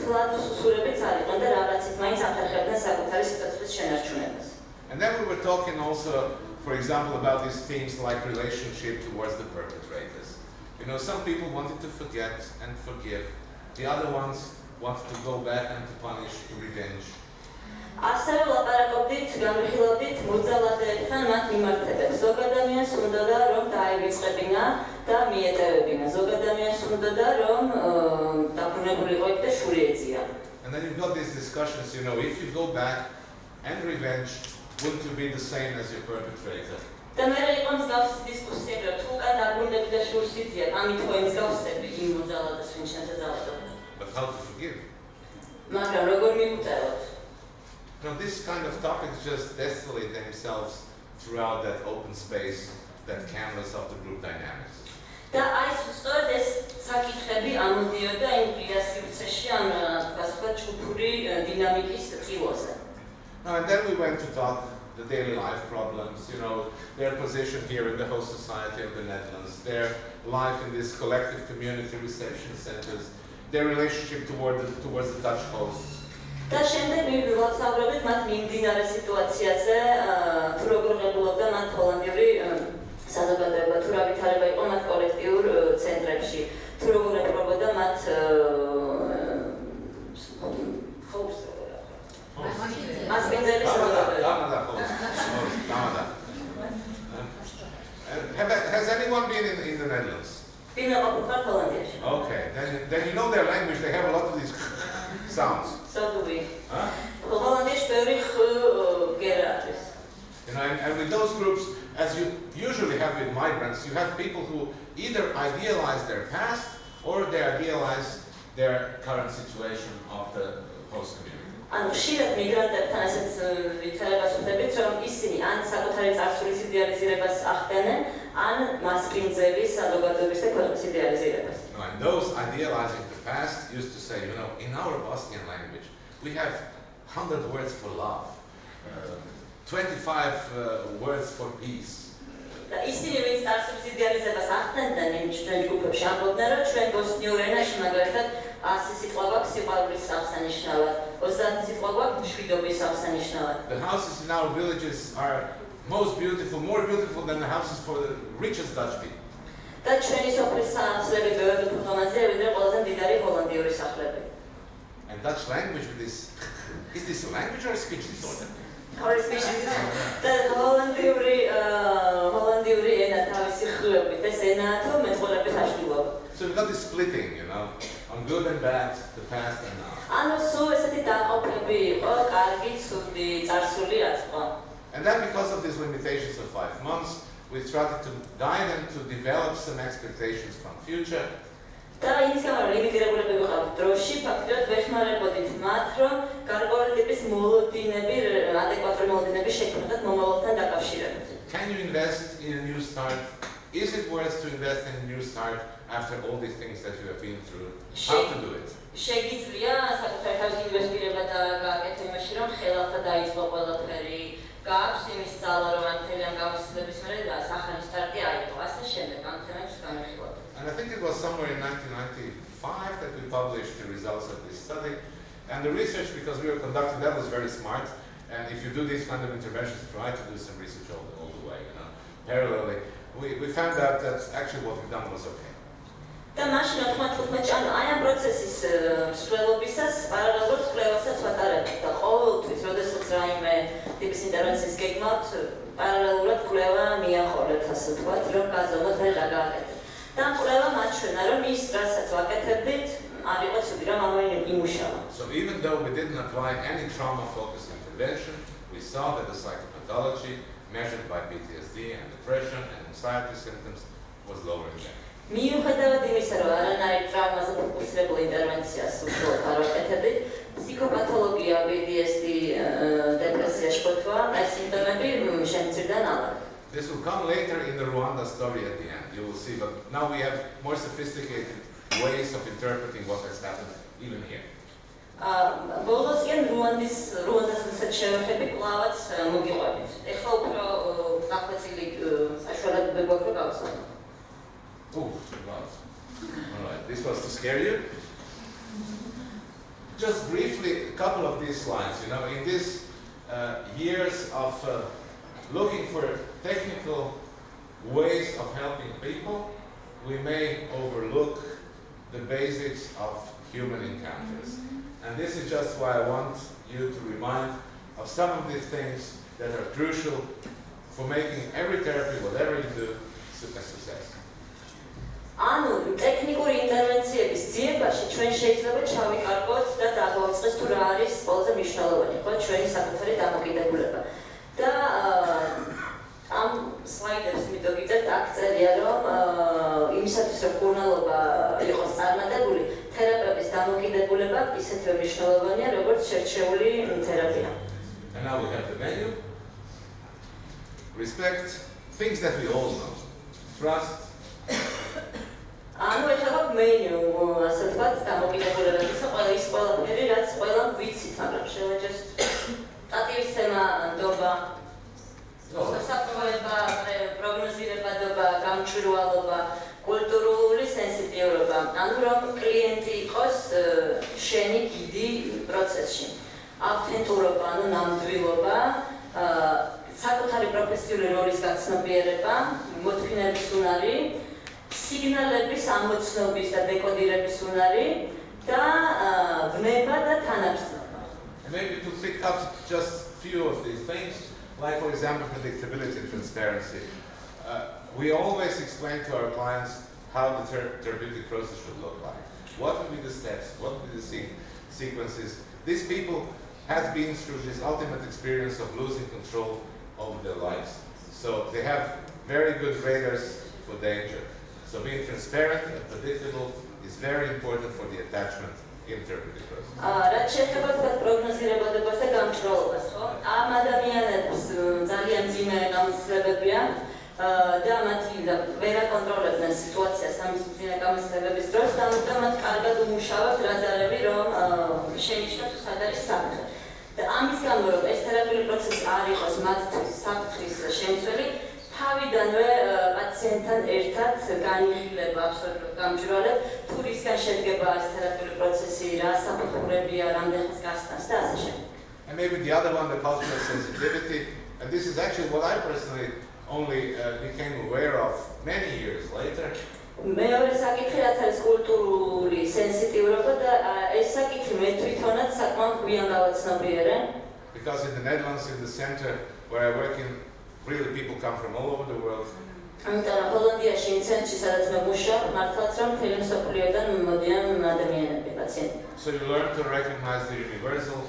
თლად უსუსურებიც არ იყვნენ და რაღაცით მაინც აფერხებდნენ საკუთარი სიცოცხლის შენარჩუნებას. And then we were talking also, for example, about these themes like relationship towards the perpetrators. You know, some people wanted to forget and forgive, the other ones wanted to go back and to punish, to revenge. ასევე ლაპარაკობდით, განვიხილავდით მოძალადეებთან მათ მიმართებებს. ზოგ ადამიანს უნდოდა რომ დაივიწყებინა და მიეტევებინა. ზოგ ადამიანს უნდოდა რომ დაბრუნებულიყო იქ და შური ეწია. And then you've got these discussions, you know, if you go back and revenge, wouldn't you be the same as your perpetrator? და მე იყო მსგავსი დისკუსიები, რომ თუ უკან დაბრუნდები და შურს იწიათ, ამით ხო ემსგავსები იმ მოძალადეს, ვინც შეძალადობდა. But how to forgive? მაგრამ როგორ მიუწევოთ? Now, this kind of topics just distillate themselves throughout that open space, that canvas of the group dynamics. და აი სწორედ ეს საკითხები ამოდიოდა ილიას სივრცეში ამ თქვა ჯგუფური დინამიკის წილოზე. Now, and then we went to talk the daily life problems, you know, their position here in the whole society of the Netherlands, their life in these collective community reception centers, their relationship towards the Dutch hosts. და შემდეგ ვისაუბრებით მათ მიმდინარე სიტუაციაზე, თუ როგორ ღებულობდა მათ ჰოლანდიური საზოგადოება, თუ რა ვითარება იყო მათ კოლექტიურ ცენტრებში, თუ როგორ ეპყრობოდა მათ მასპინძელი საზოგადოება. Has anyone been in the Netherlands? Okay, then you know their language, they have a lot of these sounds. So do we. Huh? You know, and with those groups, as you usually have with migrants, you have people who either idealize their past or they idealize their current situation of the host community. ანუ ხშირად მიგრანტებთან ასეთ ვითარებას ვხვდებით, რომ ისინი ან საკუთარი წარსულის იდეალიზირებას ახდენენ, ან მასპინძელის საზოგადოების და ქვეყნის იდეალიზირებას. And those idealizing the past used to say, you know, in our Bosnian language, we have 100 words for love, 25 words for peace. და ისინი ვინც წარსულის იდეალიზებას ახდენდნენ იმ ჩვენ ჯგუფებში ამბობდნენ, რომ ჩვენ ბოსნიურ ენაში მაგალითად 100 სიტყვა გვაქვს სიყვარულის აღსანიშნავად, 30 სიტყვა გვაქვს მშვიდობის აღსანიშნავად. The houses in our villages are most beautiful, more beautiful than the houses for the richest Dutch people. და ჩვენი სოფლის სახლები ბევრად უფრო ღამაზია, ვიდრე ყველაზე მდიდარი ჰოლანდიური სახლები. And Dutch language with this, is this a language or a speech disorder? Or a speech disorder. და ჰოლანდიური ენა თავისი ხილობით ეს ენა თუ მეტყოლების აშლილობა. So we've got this splitting, you know, on good and bad, the past and now. ანუ სულ ესეთი დაყოფები იყო, კარგი, ცუდი, წარსული რაც ყო. And then because of these limitations of 5 months, we started to guide them to develop some expectations from future. და იმის გამო რომ ლიმიტირებულები ვიყავთ დროში, ფაქტობრივად ვეხმარებოდით მათ, რომ გარკვეული ტიპის მოლოდინები, ადეკვატური მოლოდინები შექმნათ მომავალთან დაკავშირებით. Can you invest in a new start? Is it worth to invest in a new start after all these things that you have been through? How to do it? შეგიძლია საკუთარ თავის ინვესტირება და გააკეთო იმაში, რომ ხელახლა დაიწყო ყველაფერი, გააქვს იმის ძალა, რომ ამ მთელი ამ გამოცდილების მერე სახანის სტარტი აიღო, ასე შემდეგ ამ თემებს განვიხილავთ. And I think it was somewhere in 1995 that we published the results of this study. And the research, because we were conducting that, was very smart. And if you do these kind of interventions, try to do some research all the way, you know, parallelly. We found out that actually what we've done was okay. და მაშინ 95 წელს აი ამ პროცესის მსვლელობისას პარალელურად კვლევასაც ვატარებთ და ყოველთვის, როდესაც რაიმე ტიპის ინტერვენციის გეგმავთ, პარალელურად კვლევა მიახოლეთ, ასე ვთქვათ, რომ გაზომოთ ვერ რა გააკეთეთ. და ამ კვლევამ აჩვენა, რომ ის რასაც ვაკეთებდით, არ იყო ცუდი, რომ ამაინი იმუშავა. So even though we didn't apply any trauma-focused intervention, we saw that the psychopathology measured by PTSD and depression and anxiety symptoms was lowering them. მიუხედავად იმისა, რომ არანაირ ტრავმაზე ფოკუსირებულ ინტერვენციას უშუალოდ არ ვაკეთებდით, ფსიქოპათოლოგია, PTSD, დეპრესია, შფოთვა, ეს სიმპტომები შემცირდა ნაკლად. This will come later in the Rwanda story at the end, you will see, but now we have more sophisticated ways of interpreting what has happened even here. ბოლოსკენ რუანდასაც შევეხები კლავაც მოგიყვებით. ეხლა უფრო დახვეწილი საშუალებები გვაქვს რომ გავხსნათ. Oh, wow. All right, this was to scare you. Just briefly, a couple of these slides. You know, in these years of looking for technical ways of helping people, we may overlook the basics of human encounters. And this is just why I want you to remind of some of these things that are crucial for making every therapy, whatever you do, a success. ანუ ტექნიკური ინტერვენციების ძიებაში ჩვენ შეიძლება ჩავიკარგოთ და დაგვაუწყდეს თუ რა არის ყველაზე მნიშვნელოვანი, ხო, ჩვენი საკუთარი დამოკიდებულება. და ამ სლაიდებს მიდოგიწევთ აქ წერია, რომ იმისათვის რომ კურნალობა იყოს წარმატებული, თერაპევტის დამოკიდებულება ისეთვე მნიშვნელოვანია, როგორც შერჩეული თერაპია. And now we have the menu. Respect, things that we all know. Trust. ანუ ეხლა გვაქვს მენიუ, ასე ვთქვათ, დამოკიდებულებებისა, ის ყველაფერი, რაც ყველამ ვიცით, მაგრამ შევაჯეროთ სტატივისცემა, ნდობა, სასაფრთხოება, პროგნოზირებადობა, გამჭვირვალობა, კულტურული სენსიტიურობა, ანუ რომ კლიენტი იყოს შენი გიდი პროცესში. ავთენტურობა, ანუ ნამდვილობა, საკუთარი პროფესიული როლის გაცნობიერება, მოთმინების უნარი, სიგნალების ამოცნობის და დეკოდირების უნარი და ვნება და თანაფსნობა. Maybe to pick up just few of these things, like for example predictability and transparency. We always explain to our clients how the therapeutic process should look like. What will be the steps? What will be the sequences? These people have been through this ultimate experience of losing control over their lives. So they have very good radars for danger. So being transparent and predictable is very important for the attachment in therapeutic process. რაც შეეხება თქვათ პროგნოზირებადობას და გამჭვირვალობას, ხო? ამ ადამიანებს ძალიან ძიმე გამოცდილებები აქვთ და მათი ვერ აკონტროლებდნენ სიტუაციას ამის ძიმე გამოცდილებების დროს და ამიტომ მათ კარგად უმუშავებთ რაზარები, რომ შენიშნათ სად არის საფრთხე. და ამის გამო, რომ ეს თერაპიული პროცესი არ იყოს მათთვის საფრთხის შემცველი, თავიდანვე პაციენტთან ერთად განიხილება აბსოლუტურად გამჭვირვალედ, თუ რისგან შედგება ეს თერაპიული პროცესი, რა საფრთხეებია, რამდენ ხანს გასტანს და ასე შემდეგ. And maybe the other one, the cultural sensitivity, and this is actually what I personally only became aware of many years later. მეორე საკითხი რაც არის კულტურული სენსიტიურობა და ეს საკითხი მე თვითონაც საკმაოდ გვიან გავაცნობიერე. Because in the Netherlands, in the center where I work in, really people come from all over the world. ამიტომ ჰოლანდიაში იმ ცენტრში სადაც მე მუშაობ, მართლაც რომ მთელი მსოფლიოდან მოდიან ადამიანები, პაციენტები. So you learn to recognize the universal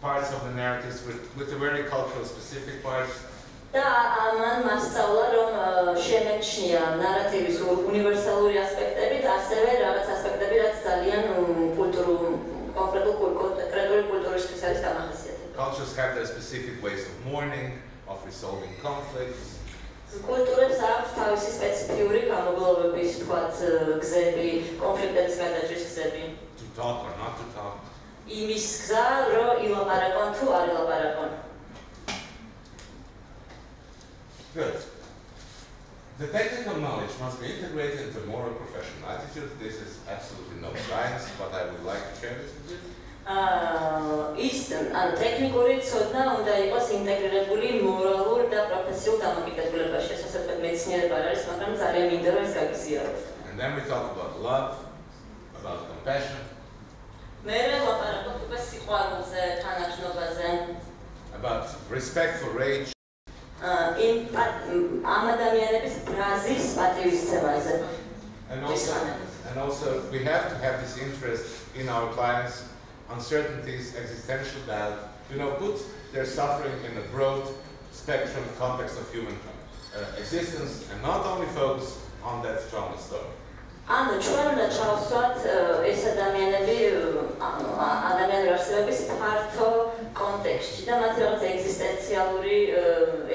parts of the narratives with the very cultural specific parts. და ამან მასწავლა რომ შემეჩნია ნარატივის უნივერსალური ასპექტები და ასევე რაღაც ასპექტები, რაც ძალიან კონკრეტული კულტურისთვის არის დამახასიათებელი. Cultures have their specific ways of mourning, of resolving conflicts. კულტურებს აქვს თავისი სპეციფიური გამოგლოვების, თქვათ, გზები, კონფლიქტების გადაჭრის გზები. To talk or not to talk. იმის გზა, რომ ილაპარაკონ თუ არ ილაპარაკონ. Good. The technical knowledge must be integrated into moral professional attitude. This is absolutely no science, but I would like to share this with you. ის ტექნიკური ცოდნა უნდა იყოს ინტეგრირებული მორალურ და პროფესიულ დამოკიდებულებაში. ეს ასე მეცნიერება არის, მაგრამ ძალიან მინდა რომ ეს გაგიზიაროთ. And then we talk about love, about compassion, about respect for rage, and also we have to have this interest in our clients' uncertainties, existential doubt, put their suffering in a broad spectrum context of human existence and not only focus on that trauma story. ანუ ჩვენ უნდა ჩავსვათ ეს ადამიანების არსებობის ფართო კონტექსტში და მათ რაღაც ეგზისტენციალური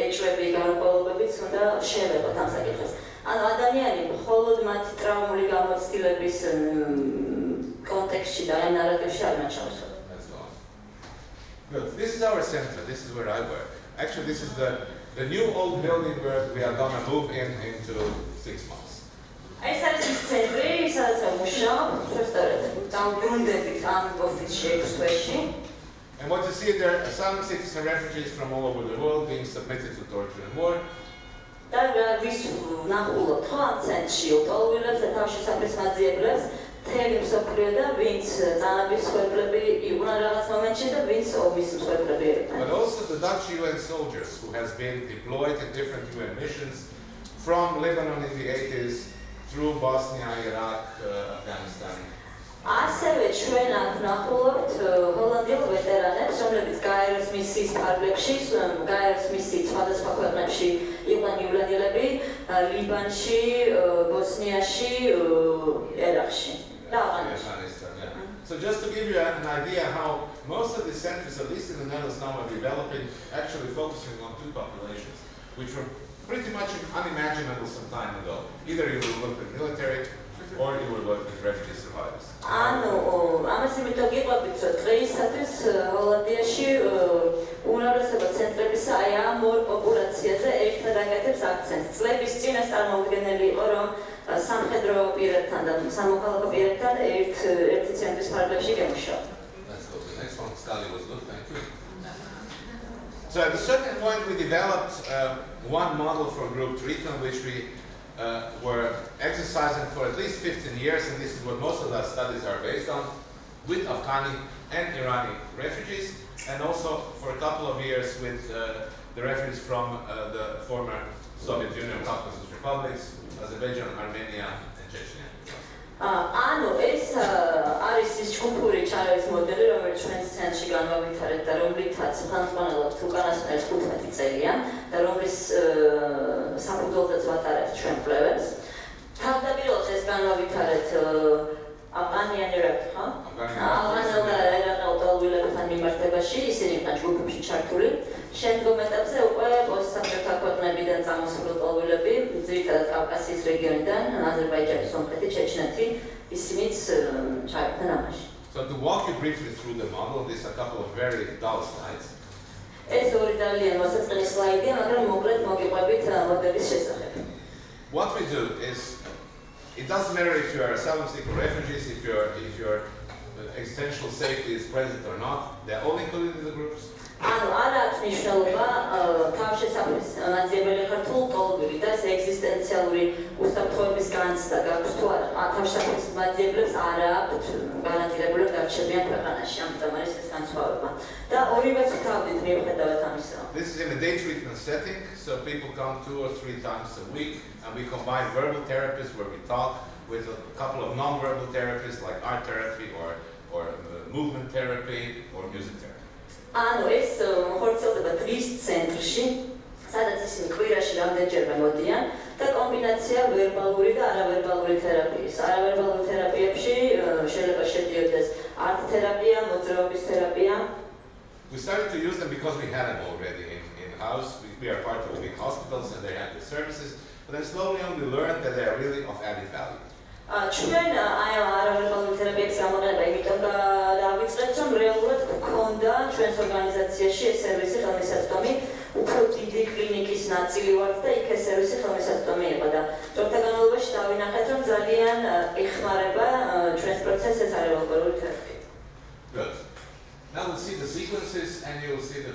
ეჭვები, გარკვეულობებიც უნდა შევეხოთ ამ საკითხს. ანუ ადამიანი მხოლოდ მათი ტრაუმული გამოცდილების კონტექსტში და ამ ნარატივში არ უნდა ჩავსვათ. Good. This is our center. This is where I work. Actually, this is the new old building where we are going to move into 6 months. ეს არის ის ცენტრი, სადაც ვმუშაობ, უბრალოდ დავბრუნდებით ამ ოფისში 6 თვეში. And what you see there, asylum seekers and refugees from all over the world being submitted to torture and war. და ვის ვნახულობთ ხო ამ ცენტრში უტოლვილებს და თავშესაფრის მაძიებლებს, მთელი მსოფლიო და ვინც ძალადობის მსხვერპლები იყვნენ რაღაც მომენტში და ვინც ომის მსხვერპლები იყვნენ. But also the Dutch UN soldiers who has been deployed in different UN missions from Lebanon in the 80s through Bosnia, Iraq, Afghanistan. ასევე ჩვენ აქ ვნახულობთ ჰოლანდიელ ვეტერანებს, რომლებიც გაეროს მისიის ფარგლებში, გაეროს მისიის სხვადასხვა ქვეყნებში იყვნენ ივლენილები, ლიბანში, ბოსნიაში, ერაყში და ავღანეთში. So just to give you an idea how most of the centers, at least in the Netherlands now, are developing, actually focusing on 2 populations, which were pretty much unimaginable some time ago. Either you will work with military or you will work with refugee survivors. ანუ ამას იმიტომ გიყვებით, რომ დღეისათვის ჰოლანდიაში უმრავლესობა ცენტრების აი ამ ორ პოპულაციაზე ერთად აკეთებს აქცენტს. წლების წინ ეს წარმოუდგენელი იყო, რომ სამხედრო პირებთან და სამოქალაქო პირებთან ერთი ცენტრის ფარგლებში გემუშავა. Let's go to the next one. Scali was good, thank you. So at a certain point we developed one model for group treatment, which we were exercising for at least 15 years, and this is what most of our studies are based on, with Afghani and Irani refugees, and also for a couple of years with the refugees from the former Soviet Union, Caucasus republics, Azerbaijan, Armenia, and Chechnya. ანუ ეს არის ის ჯგუფური ჩარევის მოდელი, რომელიც ჩვენს ცენტრში განვავითარეთ და რომლითაც ხელმძღვანელობთ უკანასკნელი 15 წელია და რომლის საფუძველზეც ვატარებთ ჩვენ კვლევებს. თავდაპირველად ეს განვავითარეთ ავღანიანებთან, ხო? ავღანელ და ერაყელ ტოლვილებთან მიმართებაში, ისინი იყვნენ ჯგუფებში ჩართული. შემდგომ ეტაპზე უკვე პოსტსაბჭოთა ქვეყნებიდან წამოსული ტოლვილები, ძირითადად კავკასიის რეგიონიდან, აზერბაიჯანი, სომხეთი, ჩეჩნეთი, ისინიც ჩაერთნენ ამაში. So to walk you briefly through the model, these are a couple of very dull slides. ეს ორი ძალიან მოსაწყენი სლაიდია, მაგრამ მოკლედ მოგიყვებით მოდელის შესახებ. What we do is, it doesn't matter if you are asylum seeker refugees, if your existential safety is present or not, they're all included in the groups. ანუ არ აქვს მნიშვნელობა თავშესაფრის მაძიებელი ხარ თუ ტოლვილი და ეს ეგზისტენციალური უსაფრთხოების განცდა გაქვს თუ არა. თავშესაფრის მაძიებლებს არ აქვს გარანტირებული გარჩევიან ქვეყანაში, ამიტომ არის ეს განსხვავება. და ორივეც ვთავდით მიუხედავად ამისა. This is in a day treatment setting, so people come 2 or 3 times a week, and we combine verbal therapies where we talk with a couple of non-verbal therapies like art therapy or movement therapy or music therapy. ანუ ეს ხორციელდება დღის ცენტრში, სადაც ისინი კვირაში რამდენჯერმე მოდიან და კომბინაცია ვერბალური და არავერბალური თერაპიის. არავერბალურ თერაპიებში შეიძლება შედიოდეს art თერაპია, მოძრაობის თერაპია. We started to use them because we had them already in-house. We are part of big hospitals and they have the services, but then slowly on we learned that they are really of added value. ჩვენ აი არავერბალურ თერაპიების გამოყენება იმიტომ დავიწყეთ, რომ რეალურად გქონდა ჩვენს ორგანიზაციაში ეს სერვისი ხელმისაწვდომი, უფრო დიდი კლინიკის ნაწილი ვართ და იქ ეს სერვისი ხელმისაწვდომი იყო და დროთა განმავლობაში დავინახეთ, რომ ძალიან ეხმარება ჩვენს პროცესს ეს არავერბალური თერაპია. Good. Now we'll see the sequences and you'll see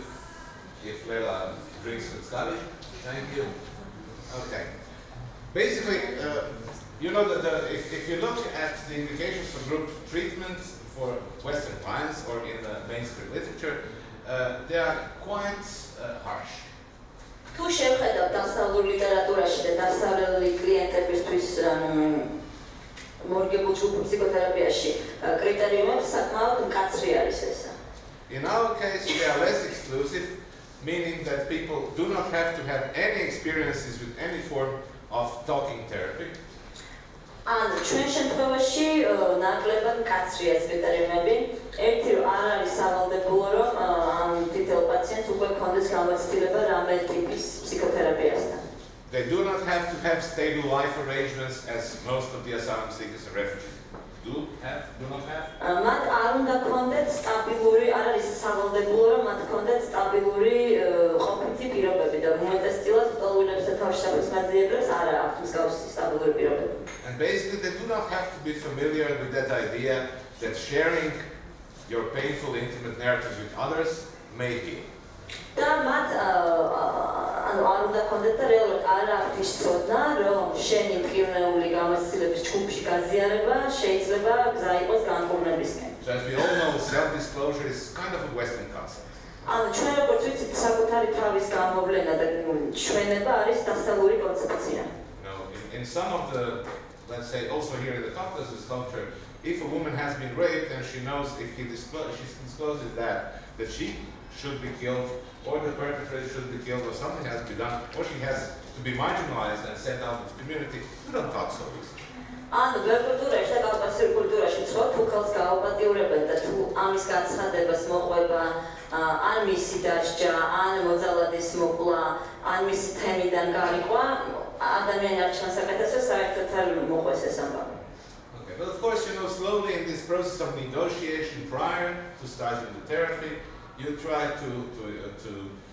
if Leila drinks with Scali. Thank you. Okay. Basically, You know that if you look at the indications for group treatment for Western clients or in the mainstream literature, they are quite harsh. თუ შევხედავთ დასავლურ ლიტერატურაში და დასავლელი კლიენტებისთვის მორგებულ ჯგუფურ ფსიქოთერაპიაში კრიტერიუმებს საკმაოდ მკაცრი არის ეს. In our case, they are less exclusive, meaning that people do not have to have any experiences with any form of talking therapy. ან ჩვენ შემთხვევაში ნაკლებად მკაცრია ეს კრიტერიუმები. ერთი რომ არ არის სავალდებულო რომ ამ თითოეულ პაციენტს უკვე ქონდეს გამოცდილება რამე ტიპის ფსიქოთერაპიასთან. They do not have to have stable life arrangements as most of the asylum seekers and refugees do not have. მათ არ უნდა ქონდეთ სტაბილური, არ არის სავალდებულო რომ მათ ქონდეთ სტაბილური ყოფითი პირობები და უმეტესწილად ლტოლვილებს და თავშესაფრის მაძიებლებს არ აქვთ მსგავსი სტაბილური პირობები. And basically they do not have to be familiar with that idea that sharing your painful intimate narratives with others may heal. და მათ არ უნდა ქონდეთ და რეალურად არ აქვთ ის ცოდნა რომ შენი მტკივნეული გამოცდილების ჯგუფში გაზიარება შეიძლება გზა იყოს განკურნებისკენ. So as we all know, self-disclosure is kind of a Western concept. ანუ ჩვენ როგორც ვიცით, საკუთარი თავის გამოვლენა და ჩვენება არის დასავლური კონცეფცია. In some of the, let's say, also here in the Caucasus culture, if a woman has been raped and she knows if she discloses that she should be killed, or the perpetrator should be killed, or something has to be done, or she has to be marginalized and sent out of the community, we don't talk so easily. ანუ კულტურაში და კავკასიურ კულტურაში სხვა თუ ხელს გაუპატიურებენ და თუ ამის გაცხადებას მოყვება ან მისი დასჯა, ან მოძალადის მოკლა, ან მისი თემიდან გარიყვა, ადამიანი არ ჩანს საკეთესო საერთოდ არ მოყვეს ეს ამბავი. Okay, but of course, you know, slowly in this process of negotiation prior to starting the therapy, you try to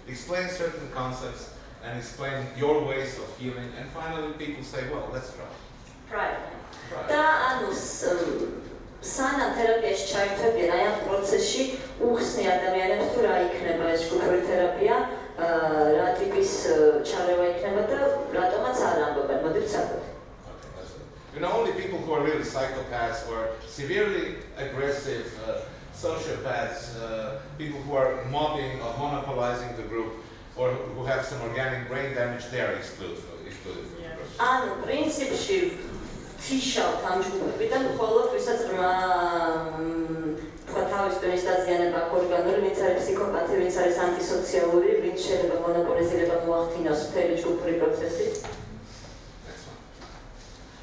explain certain concepts and explain your ways of healing, and finally people say, well, let's try. Right. და ანუ სანამ თერაპიაში ჩაერთვებიან აი ამ პროცესში უხსნი ადამიანებს თუ რა იქნება ეს ჯგუფური თერაპია, რა ტიპის ჩარევა იქნება და რატომაც არ ამბობენ. მოდით ვცადოთ. You know, only people who are really psychopaths or severely aggressive sociopaths, people who are mobbing or monopolizing the group, or who have some organic brain damage, they are excluded from the group. ანუ პრინციპში თიშავთ ამ ჯგუფებიდან მხოლოდ ვისაც თქვა თავის ტვინის დაზიანება აქვს ორგანული, ვინც არის ფსიქოპათი, ვინც არის ანტისოციალური, ვინც შეიძლება მონოპოლიზება მოახდინოს მთელი ჯგუფური პროცესი.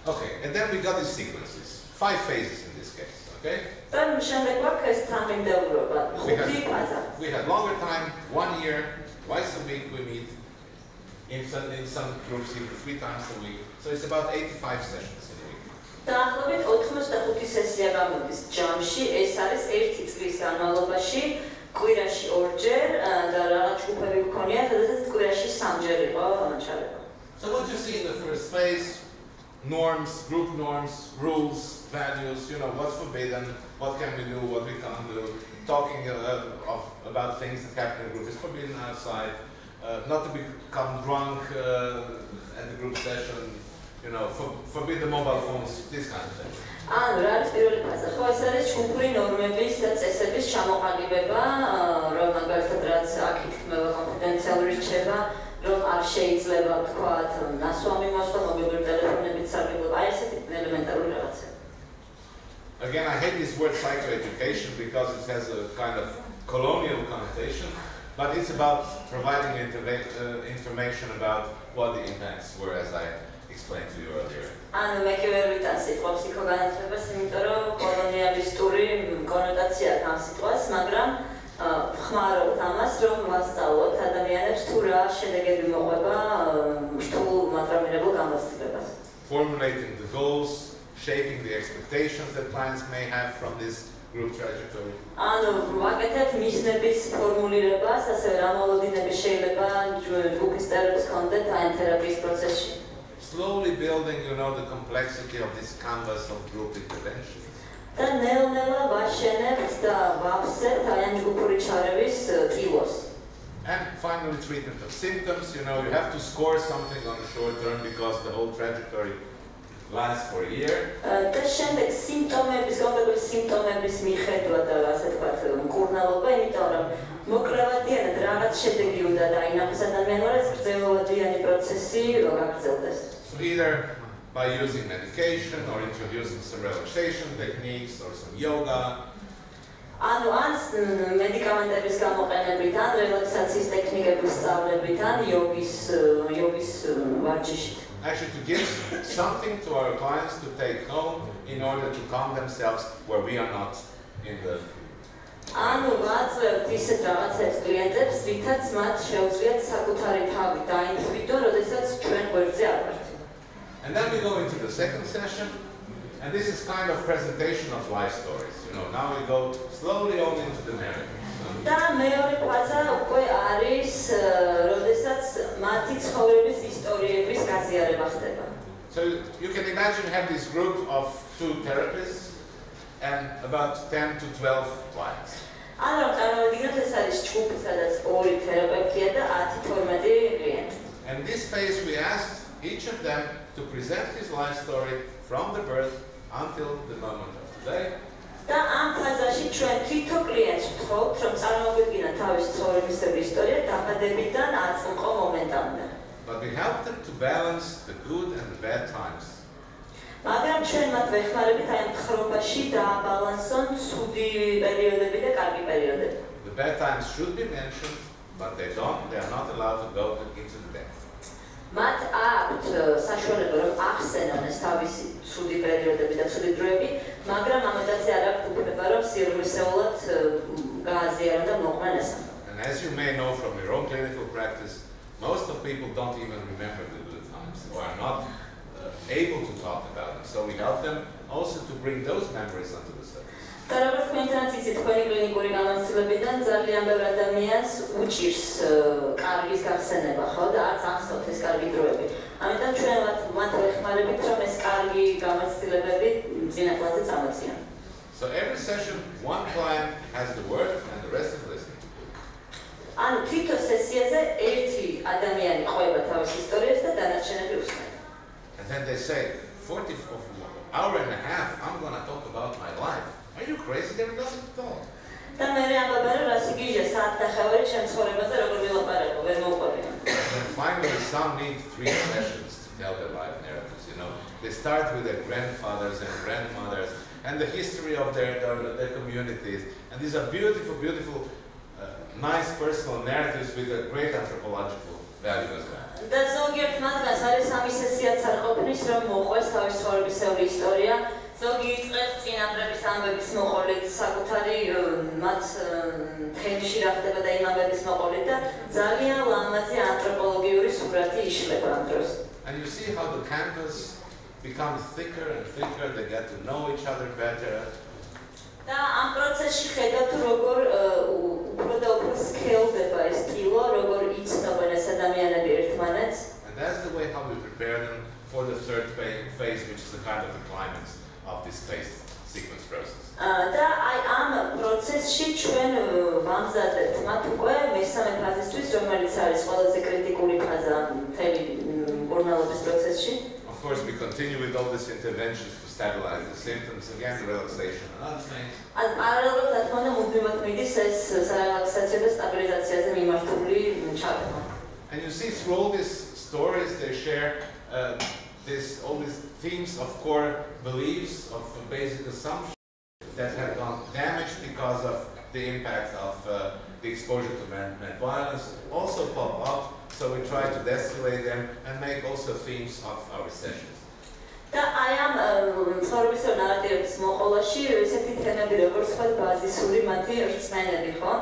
Okay, and then we got these sequences, 5 phases in this case, okay? და შემდეგ გვაქვს ეს თანმიმდევრობა, 5 ფაზა. We had longer time, 1 year, twice a week we meet, in some groups even 3 times a week, so it's about 85 sessions in a week. დაახლოებით 85 სესია გამოდის ჯამში, ეს არის 1 წლის განმავლობაში, კვირაში 2 ჯერ და რაღაც ჯგუფები გქონია, სადაც კვირაში 3 ჯერ იყო ჩარება. So what you see in the first phase, norms, group norms, rules, values, you know, what's forbidden, what can we do, what we can't do, talking about things that happen in the group is forbidden outside, not to become drunk at the group session, you know, forbid the mobile phones, this kind of thing. ანუ რა არის პირველი ფაზა? ხო, ეს არის ჯგუფური ნორმების და წესების ჩამოყალიბება, რომ მაგალითად რაც აქ ითქმება კონფიდენციალური რჩება, რომ არ შეიძლება თქვათ ნასვამი მოსვლა მობილური ტელეფონებით სარგებლობა, აი ესეთი ელემენტარული რაღაცა. Again, I hate this word psychoeducation because it has a kind of colonial connotation, but it's about providing information about what the impacts were, as I explained to you earlier. ანუ მე კი ვერ ვიტან სიტყვა ფსიქოგანათლებას, იმიტომ რომ კოლონიალისტური კონოტაცია აქვს ამ სიტყვას, მაგრამ ხმარობთ ამას, რომ ვასწავლოთ ადამიანებს თუ რა შედეგები მოყვება რთულ მატრამირებულ გამოცდილებას. Formulating the goals, shaping the expectations that clients may have from this group trajectory. ანუ ვაკეთებთ მიზნების ფორმულირებას, ასევე რა მოლოდინები შეიძლება ჯგუფის წევრებს ჰქონდეთ აი თერაპიის პროცესში. Slowly building, you know, the complexity of this canvas of group intervention. და ნელ-ნელა ვაშენებთ და ვავსებთ აი ამ ჯგუფური ჩარევის კილოს. And finally, treatment of symptoms. You know, you have to score something on the short term because the whole trajectory lasts for a year. და შემდეგ სიმპტომების, კონკრეტული სიმპტომების მიხედვად და ასე ვთქვათ, მკურნალობა, იმიტომ რომ მოკლევადიანად რაღაც შედეგი უნდა დაინახოს ადამიანს, გრძელვადიანი პროცესი გაგრძელდეს. So either by using medication or introducing some relaxation techniques or some yoga. ანუ ან მედიკამენტების გამოყენებით, ან რელაქსაციის ტექნიკების სწავლებით, ან იოგის ვარჯიშით. Actually, to give something to our clients to take home in order to calm themselves where we are not in the. ანუ ვაწევთ ისეთ რაღაცებს კლიენტებს, რითაც მათ შეუძლიათ საკუთარი თავი დაიმშვიდონ, როდესაც ჩვენ გვერდზე არ ვართ. And then we go into the second session, and this is kind of presentation of life stories. You know, now we go slowly on into the narrative. და მეორე ფაზა უკვე არის, როდესაც მათი ცხოვრების ისტორიების გაზიარება ხდება. So you can imagine have this group of 2 therapists and about 10 to 12 clients. ანუ წარმოვიდგინოთ, ეს არის ჯგუფი, სადაც 2 თერაპევტია და 10-12 კლიენტი. And this phase we asked each of them to present his life story from the birth until the moment of today. და ამ ფაზაში ჩვენ თვითონ კლიენტს ვთხოვთ, რომ წარმოგვიდგინა თავის ცხოვრების ისტორია დაბადებიდან აწმყო მომენტამდე. But we help them to balance the good and the bad times. მაგრამ ჩვენ მათ ვეხმარებით აი ამ ხრობაში დააბალანსონ ცუდი პერიოდები და კარგი პერიოდები. The bad times should be mentioned, but they are not allowed to go into the depth. მათ აქვთ საშუალება რომ ახსენონ ეს თავისი ცუდი პერიოდები და ცუდი დროები, მაგრამ ამიტომაც არ აქვს უფლება რომ სიურმისეულად გააზიარონ და მოყვნენ ეს. And as you may know from your own clinical practice, most of people don't even remember the good times or are not able to talk about them. So we help them also to bring those memories onto the surface. და როგორც თქვენთანაც იცით, თქვენი კლინიკური გამოცდილებიდან ძალიან ბევრ ადამიანს უჭირს კარგის გახსენება, ხო და არც ახსოვთ ეს კარგი დროები. ამიტომ ჩვენ მათ ვეხმარებით, რომ ეს კარგი გამოცდილებები წინა კლასზე წამოწიონ. So every session, one client has the word and the rest is listening. ანუ თვითონ სესიაზე ერთი ადამიანი ყვება თავის ისტორიას და დანარჩენები უსმენ. And then they say, 40 hour and a half, I'm going to talk about my life. Are you crazy? There doesn't talk. და მე ამბობ რომ რას იგიჟე საათ და ხევარი ჩემ ცხოვრებაზე როგორ ვილაპარაკო, ვერ მოვყვებიან. And finally, some need 3 sessions to tell their life narratives. You know, they start with their grandfathers and grandmothers and the history of their communities. And these are beautiful, beautiful, nice personal narratives with a great anthropological value as well. და ზოგიერთ მათგანს არის ამი სესიაც არ ყოფნის, რომ მოყვეს თავის ცხოვრებისეული ისტორია. ზოგი იწყებს წინაპრების ამბების მოყოლით, საკუთარი მათ თემში რა ხდება და იმ ამბების მოყოლით და ძალიან ლამაზი ანთროპოლოგიური სურათი იშლება ამ დროს. And you see how the canvas becomes thicker and thicker, they get to know each other better. და ამ პროცესში ხედავთ როგორ უფრო და უფრო სქელდება ეს ტილო, როგორ იცნობენ ეს ადამიანები ერთმანეთს. And that's the way how we prepare them for the third phase, which is the kind of the climax of this phase sequence process. და აი ამ პროცესში ჩვენ ვამზადებთ მათ უკვე მესამე ფაზისთვის, რომელიც არის ყველაზე კრიტიკული ფაზა მთელი მკურნალობის პროცესში. Of course, we continue with all these interventions to stabilize the symptoms, again, the relaxation and other things. ან პარალელურად რა თქმა უნდა მუდმივად მიდის ეს სარელაქსაციო და სტაბილიზაციაზე მიმართული ჩაბება. And you see through all these stories they share all these themes of core beliefs, of basic assumptions that have gone damaged because of the impact of the exposure to violence also pop up. So we try to distillate them and make also themes of our sessions. და აი ამ ცხოვრებისეულ ნარატივების მოყოლაში ესეთი თემები როგორც თქვა ბაზისური მათი რწმენები, ხო?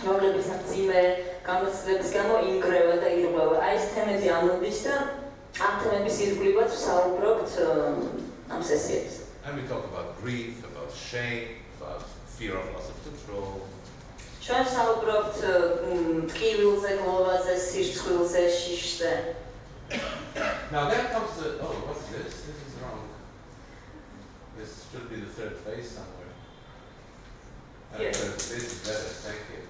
რომლებიც მძიმე გამოცდილების გამო ინგრევა და ირღვევა. აი ეს თემები ამოდის და ამ თემების ირგვლივაც ვსაუბრობთ ამ სესიებზე. And we talk about grief, about shame, about fear of loss of control. ჩვენ ვსაუბრობთ ტკივილზე, გლოვაზე, სირცხვილზე, შიშზე. Now then comes the, oh, what's this? This is wrong. This should be the third phase somewhere. Yes. This is better, thank you.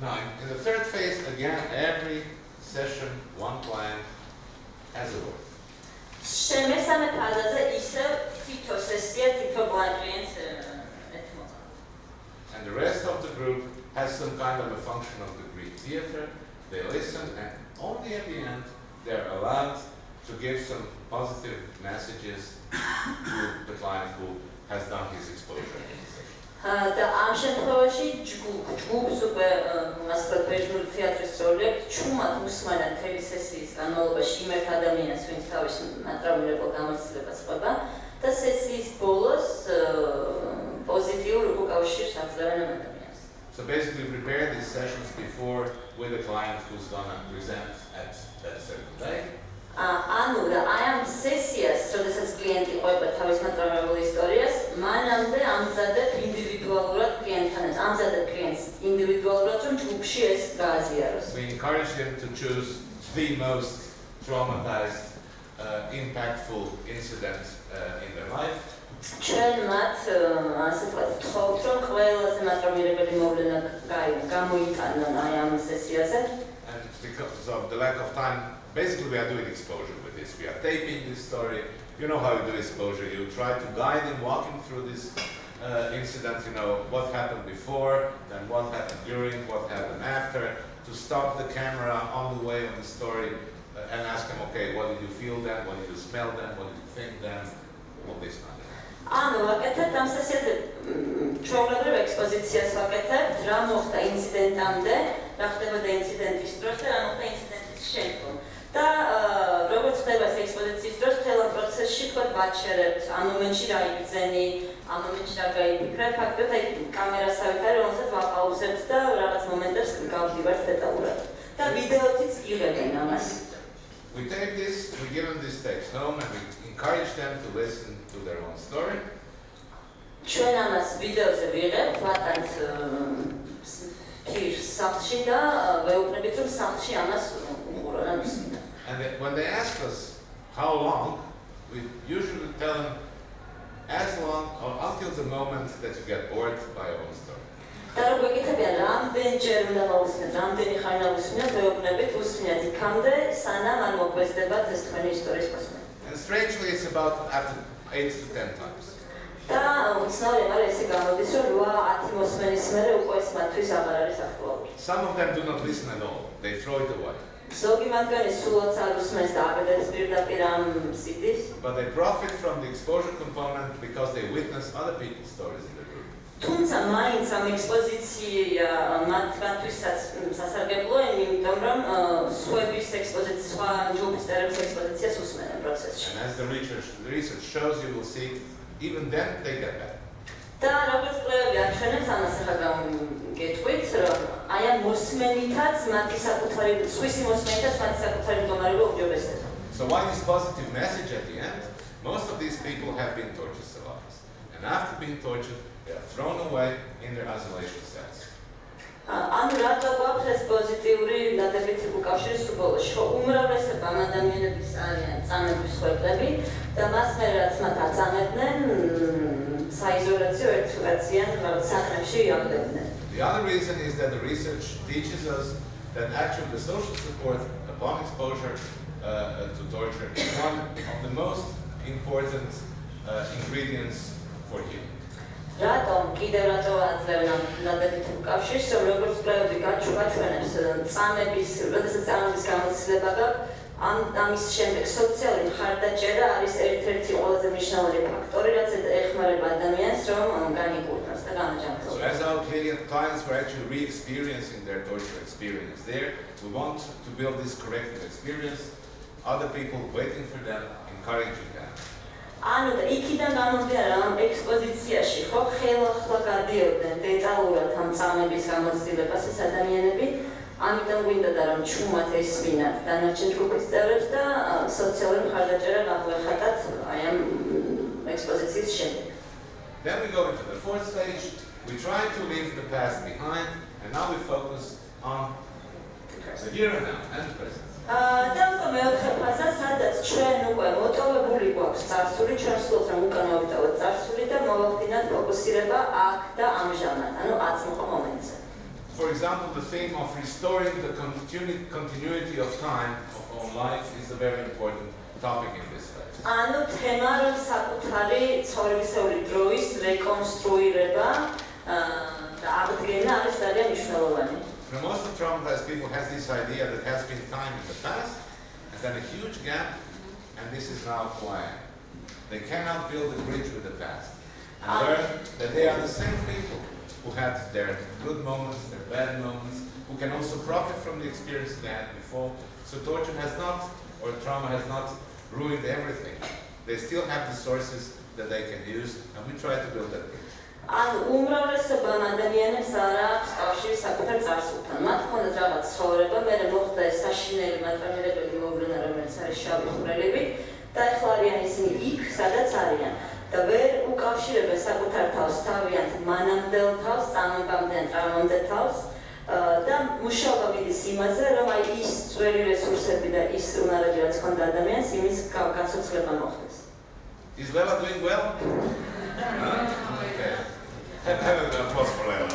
Now, in the third phase, again, every session, one client has a word. შემესამე ფაზაზე ისევ თითო სესია, თითო კლიენტს ეთმობა. And the rest of the group has some kind of a function of the Greek theater. They listen, and only at the end they're allowed to give some positive messages to the client who has done his exposure. და ამ შემთხვევაში ჯგუფს უკვე მასწავლებლად ბერძნული თეატრის როლი აქვს ჩუმად უსმენად მთელი სესიის განმავლობაში იმ ერთ ადამიანს, ვინც თავის ნატრავირებულ გამოცდილებას ყვება და სესიის ბოლოს პოზიტიურ უკავშირს აძლევენ ამ ადამიანს. So basically prepare these sessions before with a client who's gonna present at that certain day. ანუ და აი ამ სესიას, როდესაც კლიენტი ყვება თავის ნატრავირებულ ისტორიას, მანამდე ამზადებ ინდივიდუალურად კლიენტთან, ამზადებ კლიენტს ინდივიდუალურად, რომ ჯგუფში ეს გააზიაროს. We encourage them to choose the most traumatized, impactful incident in their life. ჩვენ მათ ასე ვთქვათ, ვთხოვთ, რომ ყველაზე ნატრავირებელი მოვლენა გამოიტანონ აი ამ სესიაზე. And because of the lack of time, basically we are doing exposure with this. We are taping this story. You know how you do exposure. You try to guide him, walk him through this incident, you know, what happened before, then what happened during, what happened after, to stop the camera on the way of the story and ask him, okay, what did you feel then, what did you smell then, what did you think then, all this kind of thing. ანუ ვაკეთებთ ამ სესიაზე ჩვეულებრივ ექსპოზიციას ვაკეთებთ, რა მოხდა ინციდენტამდე, რა ხდებოდა ინციდენტის დროს და რა მოხდა ინციდენტის შემდგომ. და როგორც ხდება ეს ექსპოზიციის დროს, მთელ ამ პროცესში თქვათ ვაჩერებთ, ამ მომენტში რა იბრძენი, ამ მომენტში რა გაიფიქრე, ფაქტობრივად აი კამერასავით არის, რომელსაც ვაპაუზებთ და რაღაც მომენტებს გავდივართ დეტალურად. და ვიდეოთიც იღებენ ამას. We take this, we give them this text home, and we encourage them to listen to their own story. ჩვენ ამას ვიდეოზე ვიღებთ, ვატანთ ფირს სახლში და ვეუბნებით, რომ სახლში ამას უყურონ ან უსმინონ. And when they ask us how long, we usually tell them as long or until the moment that you get bored by your own story. და რო გეკითხებიან, რამდენჯერ უნდა მოусმინოთ, რამდენი ხანი უნდა უსმინოთ, ვეუბნებით, უსმინეთ იქამდე, სანამ არ მოგვეცდებათ ეს თქვენი ისტორიის მოსმენა. And strangely, it's about after 8 to 10 times. და უცნაური არის ესე გამოდის, რომ 8-10 მოსმენის მერე უკვე ეს მათთვის აღარ არის აქტუალური. Some of them do not listen at all. They throw it away. ზოგი მათგანი სულაც არ უსმენს და აგდებს პირდაპირ ამ CD-ს. But they profit from the exposure component because they witness other people's stories in the group. თუმცა მაინც ამ ექსპოზიცია მათთვისაც სასარგებლოა, იმიტომ რომ სხვების ექსპოზიცია, სხვა ჯგუფის წევრების ექსპოზიციას უსმენენ პროცესში. And as the research shows, you will see, even then they get better. და როგორც კვლევები აჩვენებს, ამას ახლა გეტყვით, რომ აი ამ მოსმენითაც მათი საკუთარი, სხვისი მოსმენითაც მათი საკუთარი მდგომარეობა უჯობესდება. So why this positive message at the end? Most of these people have been tortured survivors. And after being tortured, they are thrown away in their isolation cells. ანუ რატო გვაქვს ეს პოზიტიური დადებითი უკავშირი სრულ ხო უმრავლესობა ამ ადამიანების არიან წამების მსხვერპლები და მას მე რაც მათ აწამებდნენ საიზოლაციო ერთგულაციან სახლებში იავდებდნენ. The other reason is that the research teaches us that actually the social support upon exposure to torture is one of the most important ingredients for healing. რატომ კიდევ რატო აძლევენ ამ დადებითი უკავშირს, რომ როგორც კვლევები გაჩვენებს წამების, როდესაც წამების გამოცდილება გაქვს, ამის შემდეგ სოციალური მხარდაჭერა არის ერთ-ერთი ყველაზე მნიშვნელოვანი ფაქტორი, რაც ეხმარება ადამიანს, რომ განიკურნოს და განაჯანმრთელოს. So as our clients were actually re-experiencing their torture experience there, we want to build this corrective experience, other people waiting for them, encouraging them. ანუ და იქიდან გამომდინარე ამ ექსპოზიციაში ხო ხელახლა გადიოდნენ დეტალურად ამ წამების გამოცდილებას ეს ადამიანები, ამიტომ გვინდოდა რომ ჩუმად ესმინათ დანარჩენ ჯგუფის წევრებს და სოციალური მხარდაჭერა გაგვეხატათ აი ამ ექსპოზიციის შემდეგ. Then we go into the fourth stage. We try to leave the past behind, and now we focus on the here and now and the present. და უკვე მეოთხე ფაზა, სადაც ჩვენ უკვე მოტოვებული გვაქვს წარსული, ჩვენ ვსულთ რომ უკან მოვიტოვოთ წარსული და მოვახდინოთ ფოკუსირება აქ და ამჟამად, ანუ აწმყო მომენტზე. For example, the theme of restoring the continuity of time of our life is a very important topic in this phase. ანუ თემა რომ საკუთარი ცხოვრებისეული დროის რეკონსტრუირება და აღდგენა არის ძალიან მნიშვნელოვანი. Most of traumatized people has this idea that has been time in the past and then a huge gap, and this is now who I am. They cannot build a bridge with the past and learn that they are the same people who had their good moments, their bad moments, who can also profit from the experience they had before. So torture has not, or trauma has not ruined everything. They still have the sources that they can use, and we try to build that bridge. ანუ უმრავლესობამ ადამიანებს არ აქვს კავშირი საკუთარ წარსულთან. მათ ჰქონდათ რაღაც ცხოვრება, მერე მოხდა ეს საშინელი მატრამირებელი მოვლენა, რომელიც არის შავი ხვრელებით, და ეხლა არიან ისინი იქ, სადაც არიან. და ვერ უკავშირებენ საკუთარ თავს თავიანთ მანამდელ თავს, წამებამდე ან ტრავმამდე თავს და მუშაობა მიდის იმაზე, რომ აი ის ძველი რესურსები და ის უნარები, რაც ჰქონდა ადამიანს, იმის გაცოცხლება მოხდეს. Is Lela doing well? Okay. Have an applause for Lela.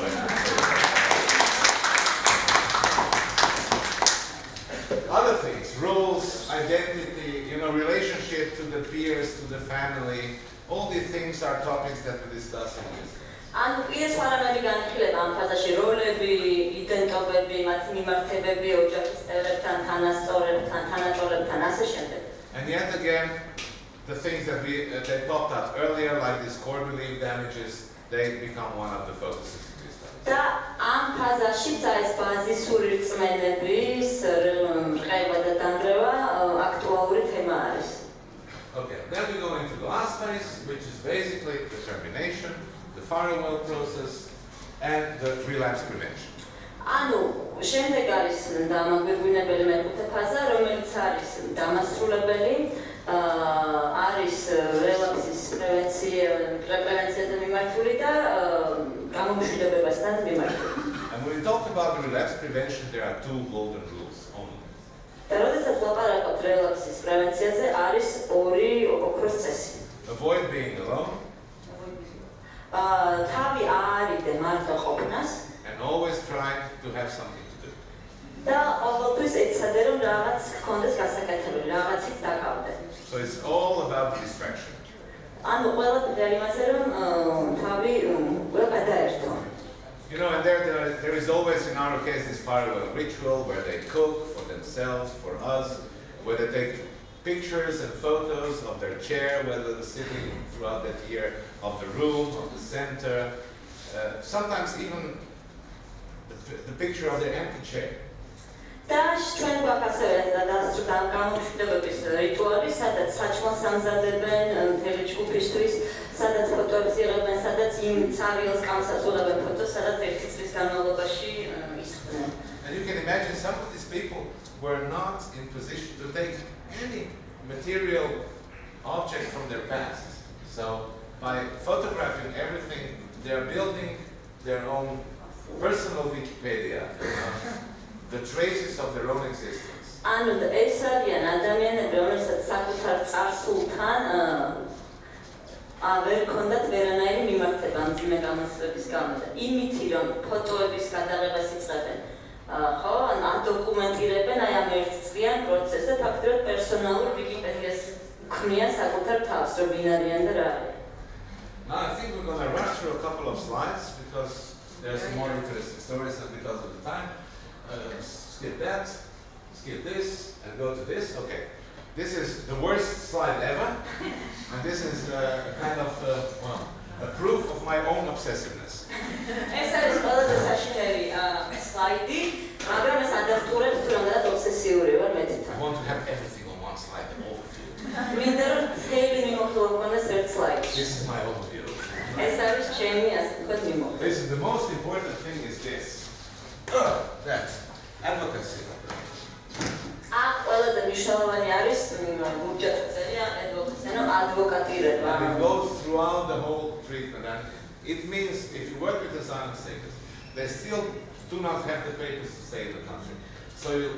Other things, roles, identity, relationship to the peers, to the family, all these things are topics that we discuss in this. ანუ პირის პარამეტრი განხილება ამ ფაზაში როლები, იდენტობები, მათი მიმართებები, ოჯახის წევრებთან, თანასწორებთან, თანაწორებთან, ასე შემდეგ. And yet again, the things that they popped up earlier, like these core belief damages, they become one of the focuses of this study. და ამ ფაზაში ეს ბაზისური რწმენების რყევა და დანგრევა აქტუალური თემა არის. Okay, then we go into the last phase, which is basically the termination, the farewell process, and the relapse prevention. ანუ შემდეგ არის დამაგვირგვინებელი მეხუთე ფაზა, რომელიც არის დამასრულებელი, არის რელაპსის პრევენციაზე მიმართული და გამომშვიდებებასთან მიმართული. And when we talk about the relapse prevention, there are two golden rules only. და როდესაც ლაპარაკობთ რელაპსის პრევენციაზე, არის ორი ოქროს წესი. Avoid being alone. თავი აარიდე მარტო ყოფნას. And always try to have something to do. და ყოველთვის ეცადე რომ რაღაც გქონდეს გასაკეთებელი, რაღაცით დაკავდე. So it's all about distraction. ანუ ყველაფერი არ იმაზე რომ თავი გადაერთო. And there is always in our case this farewell ritual where they cook for themselves, for us, where they take pictures and photos of their chair, whether they're sitting throughout that year, of the room, of the center, sometimes even the picture of their empty chair. და ჩვენ გვაქვს ასევე გამომშვიდებების რიტუალი, სადაც საჭმელს ამზადებენ მთელი ჯგუფისთვის, სადაც ფოტოებს იღებენ, სადაც იმ ცარიელს გამოსასწორებენ ფოტოს, სადაც ერთი წლის განმავლობაში ისხდნენ. And you can imagine some of these people were not in position to take any material object from their past. So by photographing everything, they're building their own personal Wikipedia, the traces of their own existence. ანუ ეს არიან ადამიანები, რომელსაც საკუთარ წარსულთან ვერ ქონდათ ვერანაირი მიმართება მძიმე გამოცდილების გამო და იმითი რომ ფოტოების გადაღებას იწყებენ, ხო, ან ადოკუმენტირებენ აი ამ ერთწლიან პროცესს და ფაქტობრივად პერსონალურ ვიკიპედიას ქმნიან საკუთარ თავს, რომ ვინ არიან და რა არიან. Now I think we're going to rush through a couple of slides because there are some more interesting stories and because of the time. Skip that, skip this, and go to this. Okay, this is the worst slide ever, and this is a kind of a proof of my own obsessiveness. ეს არის ყველაზე საშინელი სლაიდი, მაგრამ ეს ადაპტურებს თუ რამდენად ობსესიური ვარ მე თვითონ. I want to have everything on one slide and overview. მინდა რომ მთელი მიმოხილვა გქონდეს ერთ სლაიდში. This is my overview. ეს არის ჩემი ასე ვთქვათ მიმოხილვა. This is the most important thing is this. That advocacy. აქ ყველაზე მნიშვნელოვანი არის მუჯათწელი ან ადვოკატირება. And it goes throughout the whole treatment. And it means if you work with asylum seekers, they still do not have the papers to stay in the country. So you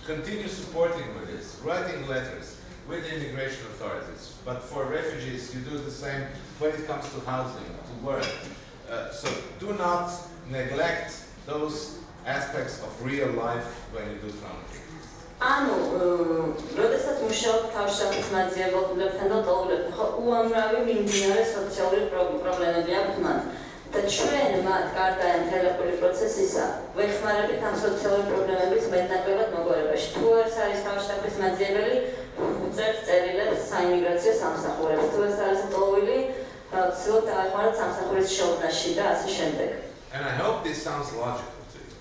continue supporting with this, writing letters with the immigration authorities. But for refugees, you do the same when it comes to housing, to work. So do not neglect those aspects of real life when you do trauma treatment. ანუ, როდესაც მუშაობ თავშესაფრის მაძიებლებთან და ლტოლვილებთან, ხო, უამრავი მიმდინარე სოციალური პრობლემები აქვს მათ. და ჩვენ მათ გარდა ამ თერაპიული პროცესისა ვეხმარებით ამ სოციალური პრობლემების მეტნაკლებად მოგვარებაში. თუ ეს არის თავშესაფრის მაძიებელი, უწევს წერილებს საიმიგრაციო სამსახურებს. თუ ეს არის ლტოლვილი, ვცდილობთ დავეხმაროთ სამსახურის შოვნაში და ასე შემდეგ. And I hope this sounds logical to you.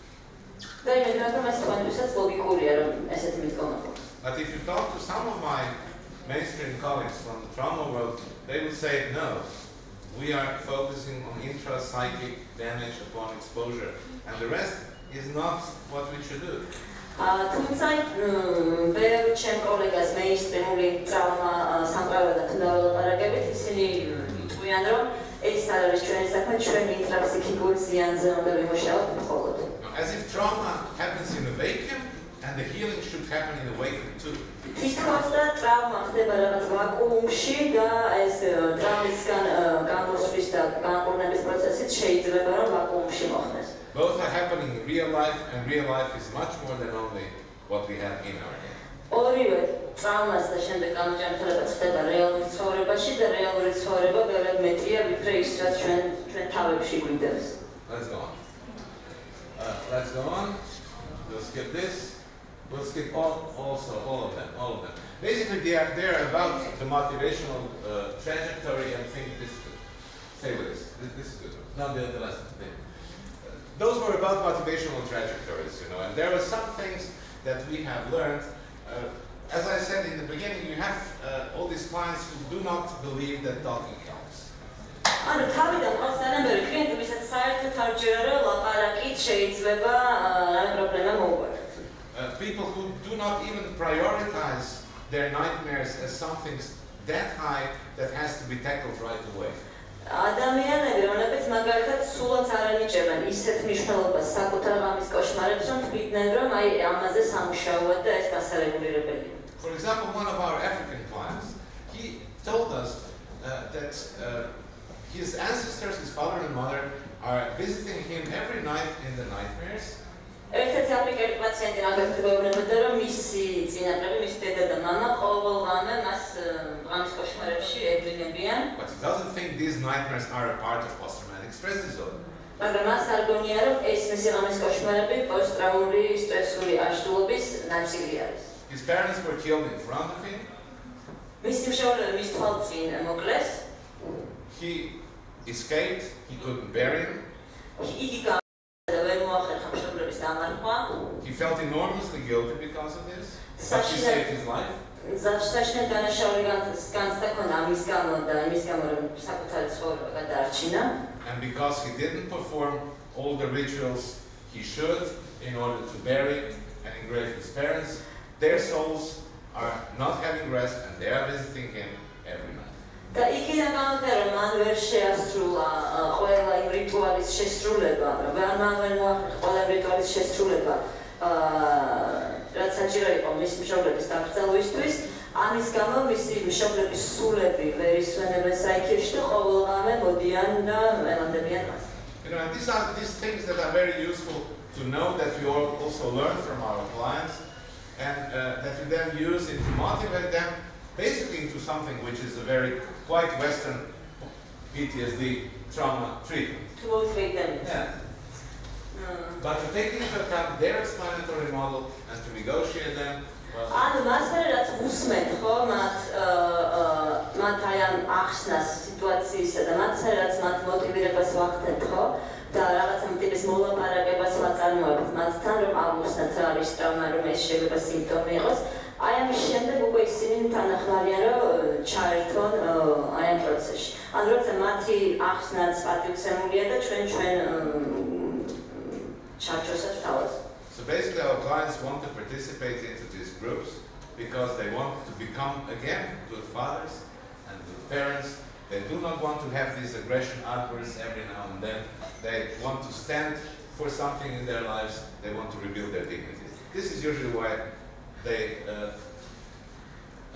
და იმედად რომ ეს თქვენთვისაც ლოგიკურია, რომ ესეთი მიდგომა გვაქვს. But if you talk to some of my mainstream colleagues from the trauma world, they will say, no, we are focusing on intra-psychic damage upon exposure, and the rest is not what we should do. თუმცა ბევრი ჩემ კოლეგას მეინსტრიმული ტრავმა სამყაროდან თუ დაველაპარაკებით, ისინი იტყვიან, რომ ეს არ არის ჩვენი საქმე, ჩვენ ინტრაფსიქიკურ ზიანზე უნდა ვიმუშაოთ მხოლოდ. As if trauma happens in a vacuum, and the healing should happen in a vacuum too. თითქოს და ტრავმა ხდება რაღაც ვაკუუმში და ეს ტრავმისგან გამოსვლის და განკურნების პროცესიც შეიძლება რომ ვაკუუმში მოხდეს. Both are happening in real life, and real life is much more than only what we have in our head. ორივე ტრავმას და შემდეგ გამოჯანმრთელება ხდება რეალურ ცხოვრებაში და რეალური ცხოვრება ბევრად მეტია ვიდრე ის რაც ჩვენ თავებში გვიდევს. Let's go on. Let's go on. We'll skip this. We'll skip all of them. Basically, they are about the motivational trajectory and think this is good. Say this. This is good. Now the last thing. Those were about motivational trajectories, you know, and there are some things that we have learned. As I said in the beginning, you have all these clients who do not believe that talking helps. ანუ თავიდან ყოველდღიურად კლიენტი ვისაც საერთოდ არ ჯერა რომ ლაპარაკით შეიძლება რამე პრობლემა მოუყვება. People who do not even prioritize their nightmares as something that high that has to be tackled right away. ადამიანები, რომლებიც მაგალითად სულაც არ ანიჭებენ ისეთ მნიშვნელობას საკუთარ ღამის კოშმარებს, რომ თვითონ რომ აი ამაზე სამუშაოა და ეს დასარეგულირებელია. For example, one of our African clients, he told us that his ancestors, his father and mother, are visiting him every night in the nightmares. ერთ-ერთი აფრიკელი პაციენტი ნაგებობებდა რომ მისი წინაპრები, მისი დედა და მამა ყოველ ღამე მას ღამის კოშმარებში ეძინებიან. But he doesn't think these nightmares are a part of post-traumatic stress disorder. მაგრამ მას არ გონია რომ ეს მისი ღამის კოშმარები პოსტტრაუმული სტრესული აშლილობის ნაწილი არის. His parents were killed in front of him. მისი მშობლები მის თვალწინ მოკლეს. He escaped. He couldn't bury him. He felt enormously guilty because of this, but he saved his life. And because he didn't perform all the rituals he should in order to bury and engrave his parents, their souls are not having rest and they are visiting him every night. და იქიდან გამომდინარე მან ვერ შეასრულა ყველა იმ რიტუალის შესრულება, მან ვერ მოახერხა ყველა რიტუალის შესრულება, რაც საჭირო იყო მის მშობლების დაკრძალვისთვის. ამის გამო მისი მშობლების სულები ვერ ისვენებენ საიქირში და ყოველ ღამე მოდიან და ელოდებიან მას. You know, and these are these things that are very useful to know, that we all also learn from our clients, and that we then use it to motivate them basically into something which is a very quite Western PTSD trauma treatment. To motivate them. Yeah. But to take into account their explanatory model and to negotiate them. ანუ მასმერე რაც უსმენ ხო მათ აი ამ ახსნას სიტუაციისა და მათსა რაც მათ მოტივირებას ვახდენთ ხო და რაღაცა ტიპის მოლაპარაკებას ვაწარმოებთ მათთან რომ აღმოსნათ რა არის ტრავმა რომ ეს შეიძლება სიმპტომი იყოს. აი ამის შემდეგ უკვე ისინი თანახმარიან რომ ჩაერთონ აი ამ პროცესში. ანუ როცა მათი ახსნაც პატივცემულია და ჩვენ ჩარჩოსაც ვთავაზობთ. So basically our clients want to participate into these groups because they want to become again good fathers and good parents. They do not want to have these aggression outbursts every now and then. They want to stand for something in their lives. They want to rebuild their dignity. This is usually why they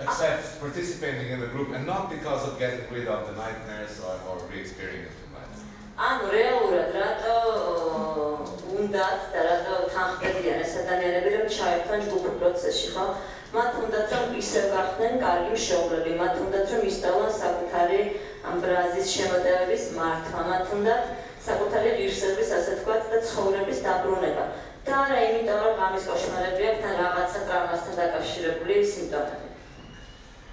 accept participating in the group, and not because of getting rid of the nightmares or re-experiencing life. ანუ რეალურად რატო უნდა უნდათ და რატო თანხმდებიან ეს ადამიანები რომ ჩაერთონ ჯგუფურ პროცესში, ხო? მათ უნდათ რომ ისევ გახდნენ კარგი მშობლები, მათ უნდათ რომ ისწავლონ საკუთარი ბრაზის შემოტევების მართვა, მათ უნდათ საკუთარი ღირსების, ასე თქვათ, და ცხოვრების დაბრუნება. და არა იმიტომ რომ ღამის კოშმარები აქვს თან რაღაცა ტრავმასთან დაკავშირებული სიმპტომები.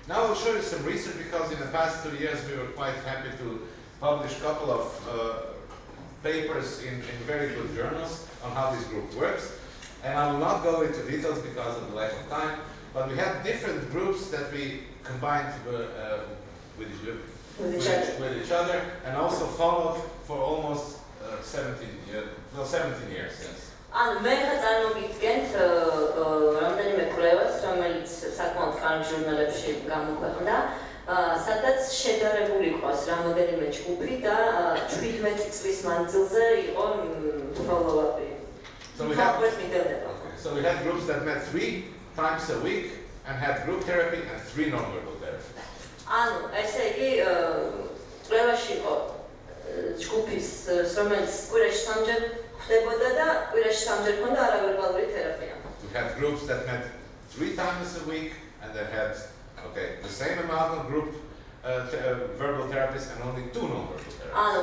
Now I'll show you some research because in the past 2 years we were quite happy to publish a couple of papers in very good journals on how this group works. And I will not go into details because of the lack of time, but we had different groups that we combined with each other and also followed for almost 17 years, yes. ანუ მე ხა წარმოგიდგენთ რამდენიმე კვლევას, რომელიც საკმაოდ კარგ ჟურნალებში გამოქვეყნდა, სადაც შედარებული იყოს რამოდენიმე ჯგუფი და 17 წლის მანძილზე იყო follow-up-ი. So we had groups that met 3 times a week and had group therapy and 3 non-verbal therapy. ანუ ესე იგი კვლევაში იყო ჯგუფის რომელიც კვირაში 3-ჯერ ხდებოდა და კვირაში 3-ჯერ ქონდა არავერბალური თერაპია. We had groups that met 3 times a week and that had the same amount of group verbal therapies and only 2 non-verbal therapies. ანუ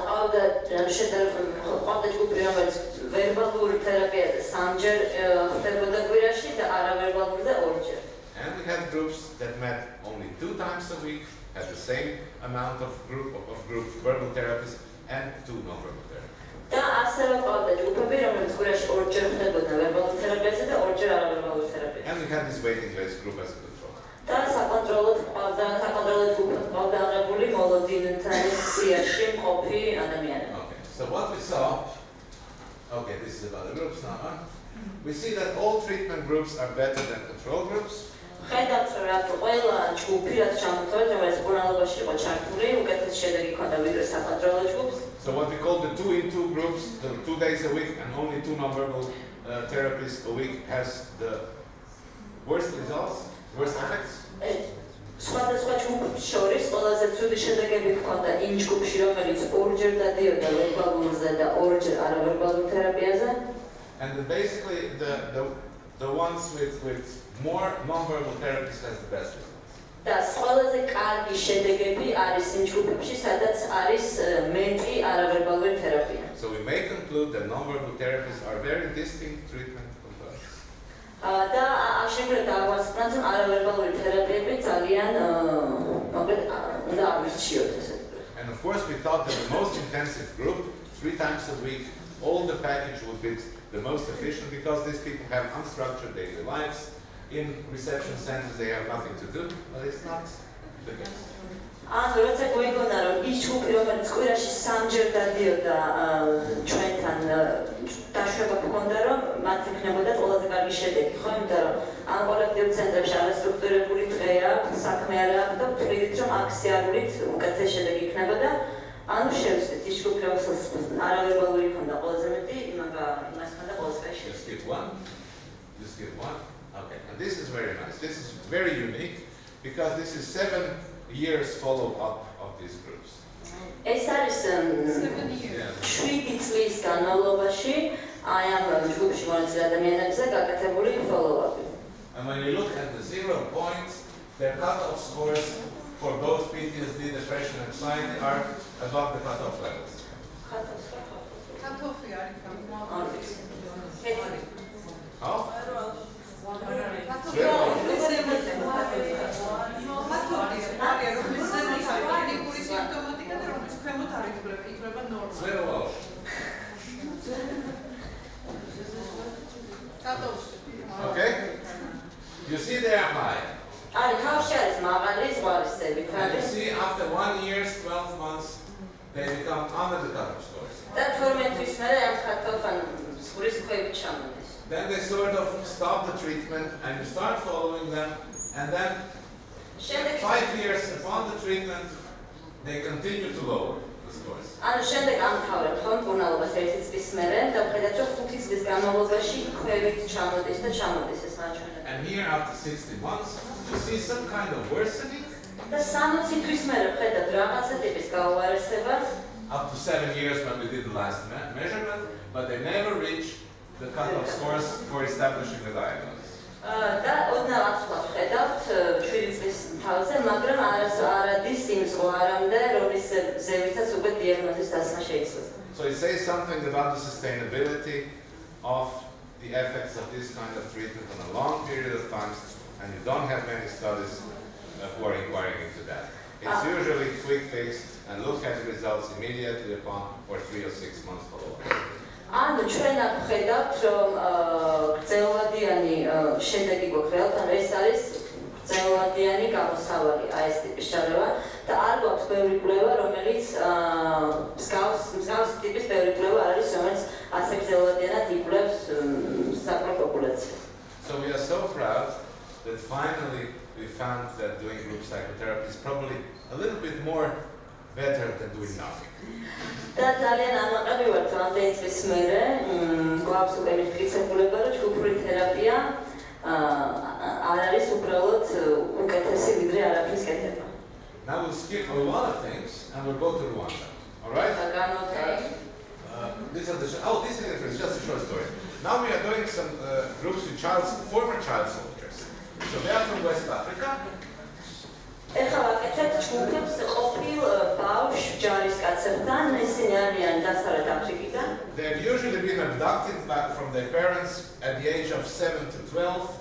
ყავდა ჯგუფი რომელიც ვერბალური თერაპიაზე 3-ჯერ ხდებოდა კვირაში და არავერბალურზე 2-ჯერ. And we had groups that met only 2 times a week, had the same amount of group verbal therapies and 2 non-verbal therapies. და ასევე ყავდა ჯგუფები რომელიც კვირაში 2-ჯერ ხდებოდა ვერბალურ თერაპიაზე და 2-ჯერ არავერბალურ თერაპიაზე. And we had this waiting list group as a control. და საკონტროლოდ ჯგუფი ყავდა აღებული მოლოდინთან სიაში მყოფი ადამიანები. Okay, so what we saw, this is about the groups now, we see that all treatment groups are better than control groups. ხედავთ რომ ყველა ჯგუფი რაც ჩამოთვალეთ რომელიც პურნალობაში იყო ჩართული უკეთეს შედეგი ჰქონდა ვიდრე საკონტროლო ჯგუფს. So what we call the 2-in-2 groups, the 2 days a week and only 2 non-verbal therapies a week has the worst results, worst effects. სხვადასხვა ჯგუფის შორის ყველაზე ცუდი შედეგები ჰქონდა იმ ჯგუფში რომელიც 2-ჯერ დადიოდა ვერბალურზე და 2-ჯერ არავერბალურ თერაპიაზე. And then basically the ones with more non-verbal therapies has the best results. და ყველაზე კარგი შედეგები არის იმ ჯგუფებში, სადაც არის მეტი არავერბალური თერაპია. So we may conclude that non-verbal therapies are very distinct treatment components. და შეგვიძლია დავასწროთ, რომ არავერბალური თერაპიები ძალიან მოკლედ უნდა ავირჩიოთ ესე. And of course we thought that the most intensive group, 3 times a week, all the package would be the most efficient because these people have unstructured daily lives. In reception centers they have nothing to do, but it's not the case. ანუ როცა გვიგონა რომ ის ჯგუფი რომელიც კვირაში 3-ჯერ დადიოდა ჩვენთან დაშვება გქონდა რომ მათ იქნებოდა ყველაზე კარგი შედეგი, ხო? იმიტომ რომ ამ კოლექტივ ცენტრებში არასტრუქტურირებული დღე აქვს, საქმე არ აქვს და ვთვლით რომ აქსიარულით უკეთეს შედეგი იქნებოდა. ანუ შევსვით ის ჯგუფი რომელსაც არავერბალური ჰქონდა ყველაზე მეტი, იმას ჰქონდა ყველაზე კარგი შედეგი. Just give one. Okay, and this is very nice. This is very unique because this is 7 years follow-up of these groups. ეს არის 7 წლის განმავლობაში აი ამ ჯგუფში მონაწილე ადამიანებზე გაკეთებული follow-up-ი. And when you look at the 0 points, their cut-off scores for both PTSD, depression, and anxiety are above the cut-off levels. Cut-off How? Okay? You see they are high. And you see after 1 year, 12 months, they become under the cut-off scores. Then they sort of stop the treatment and you start following them, and then 5 years upon the treatment, they continue to lower the scores. ანუ შემდეგ ამთავრებ ხომ პურნალობას 1 წლის მერე და ვხედავ რომ 5 წლის განმავლობაში ქვევით ჩამოდის და ჩამოდის ეს მაჩვენებელი. And here after 60 months, you see some kind of worsening. და 60 თვის მერე ვხედავ რაღაცა ტიპის გაუარესებას. Up to 7 years when we did the last measurement, but they never reach the cut-off scores for establishing the diagnosis. და 29 ლას ხედავთ 7 წლის თავზე, მაგრამ არადის იმ ზღვარამდე, რომლის ზევითაც უკვე დიაგნოზის დასმა შეიცვალა. So it says something about the sustainability of the effects of this kind of treatment on a long period of time, and you don't have many studies who are inquiring into that. It's usually quick fix and look at the results immediately upon or 3 or 6 months follow-up. ანუ ჩვენ აქ ხედავთ, რომ გრძელვადიანი შედეგი გვაქვს რეალთან, ეს არის გრძელვადიანი გამოსავალი ეს ტიპის ჩარევა და არ გვაქვს ბევრი კვლევა, რომელიც მსგავსი ტიპის ბევრი კვლევა არის, რომელიც ასე გრძელვადიანად იკვლევს საკმაო პოპულაციას. So we are so proud that finally we found that doing group psychotherapy is probably a little bit more better than doing nothing. და ძალიან ამაყები ვარ ამდენი წლის მერე, გვაქვს უკვე მითქისებულება, რომ ჯგუფური თერაპია არ არის უბრალოდ უკეთესი ვიდრე არაფრის კეთება. Now we'll skip a lot of things and we'll go to Rwanda. All right? This is just a short story. Now we are doing some groups with former child soldiers. So they are from West Africa. ეხლა ვაკეთებ ჯგუფებს ყოფილ ბავშვ ჯარისკაცებთან, ისინი არიან დასავლეთ აფრიკიდან. They have usually been abducted back from their parents at the age of 7 to 12.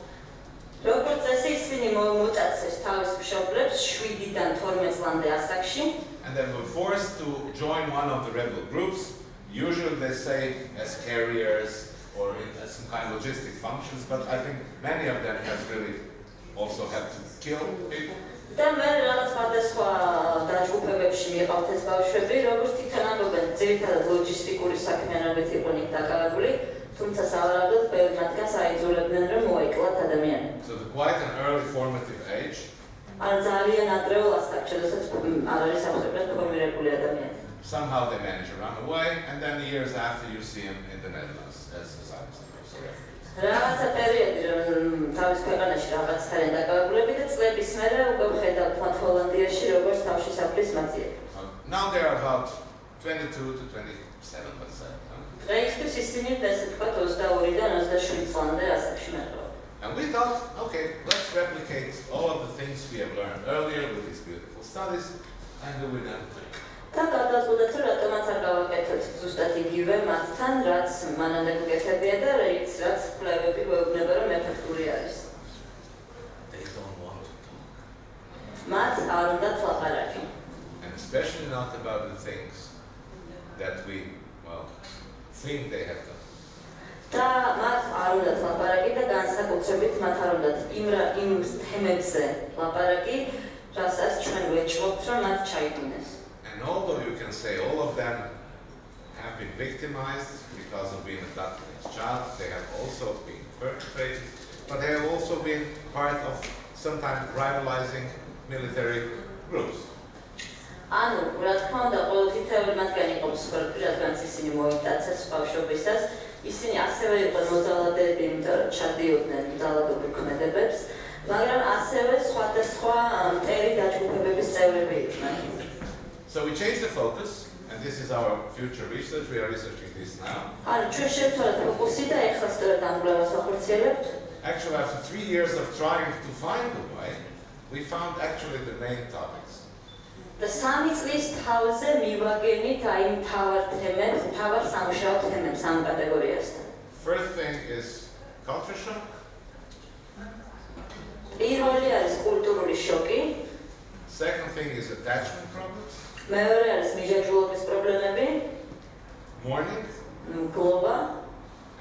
როგორც წესი ისინი მოუწესეს თავის მშობლებს 7-დან 12 წლამდე ასაკში. And they were forced to join one of the rebel groups. Usually they say as carriers or in some kind of logistic functions, but I think many of them have really also had to kill people. და მე რაღაც სხვადასხვა დაჯგუფებებში მიყავთ ეს ბავშვები, როგორც თვითონ ამბობენ, ძირითადად ლოჯისტიკური საქმიანობით იყვნენ დაკავებული, თუმცა სავარაუდოდ ბევრი მათგანს აიძულებდნენ, რომ მოეკლათ ადამიანი. So quite an early formative age. ან ძალიან ადრეულ ასაკში, როდესაც არ არის საფრთხედ ფორმირებული ადამიანი. Somehow they manage to run away, and then the years after you see them in the Netherlands as asylum seekers or refugees. რაღაცა პერიოდი რომ თავის ქვეყანაში რაღაც თერენ დაკავებულები და წლების მერე უკვე ვხედავთ მათ ჰოლანდიაში როგორც თავშესაფრის მათიები. Now they are about 22 to 27, let's say. დღეისთვის ისინი ესე თქვათ 22-დან 27 წლამდე ასაკში მერყეობენ. And we thought, okay, let's replicate all of the things we have learned earlier with these beautiful studies and do with them. და გადავწყვეტეთ, რომ რატომაც არ გავაკეთოთ ზუსტად იგივე მათთან, რაც მანამდე გვეკეთებია და რაც კვლევები გვეუბნება, რომ ეფექტური არის. They don't want to talk. მათ არ უნდათ ლაპარაკი. And especially not about the things that we, well, think they have done. და მათ არ უნდათ ლაპარაკი და განსაკუთრებით მათ არ უნდათ იმ თემებზე ლაპარაკი, რასაც ჩვენ ვეჭვობთ, რომ მათ ჩაიგონეს. And although you can say all of them have been victimized because of being abducted as a child, they have also been perpetrated, but they have also been part of sometimes rivalizing military groups. ანუ, რა თქმა უნდა, ყოველთვის თეორია მათგანი იყო მსხვერპლი, რადგანაც ისინი მოიტაცეს ბავშვობისას, ისინი ასევე იყვნენ მოძალადეები, იმიტომ რომ ჩადიოდნენ ძალადობის ქმედებებს, მაგრამ ასევე სხვადასხვა მტერი დაჯგუფებების წევრები იყვნენ. So we changed the focus, and this is our future research. We are researching this now. Actually, after 3 years of trying to find the way, we found actually the main topics. The სამიწლის თავზე მივაგენით აი მთავარ თემებს, მთავარ სამუშაო თემებს ამ კატეგორიასთან. First thing is culture shock. პირველი არის კულტურული შოკი. Second thing is attachment problems. მეორე არის მიჯაჭვულობის პრობლემები. Mourning. გლობა.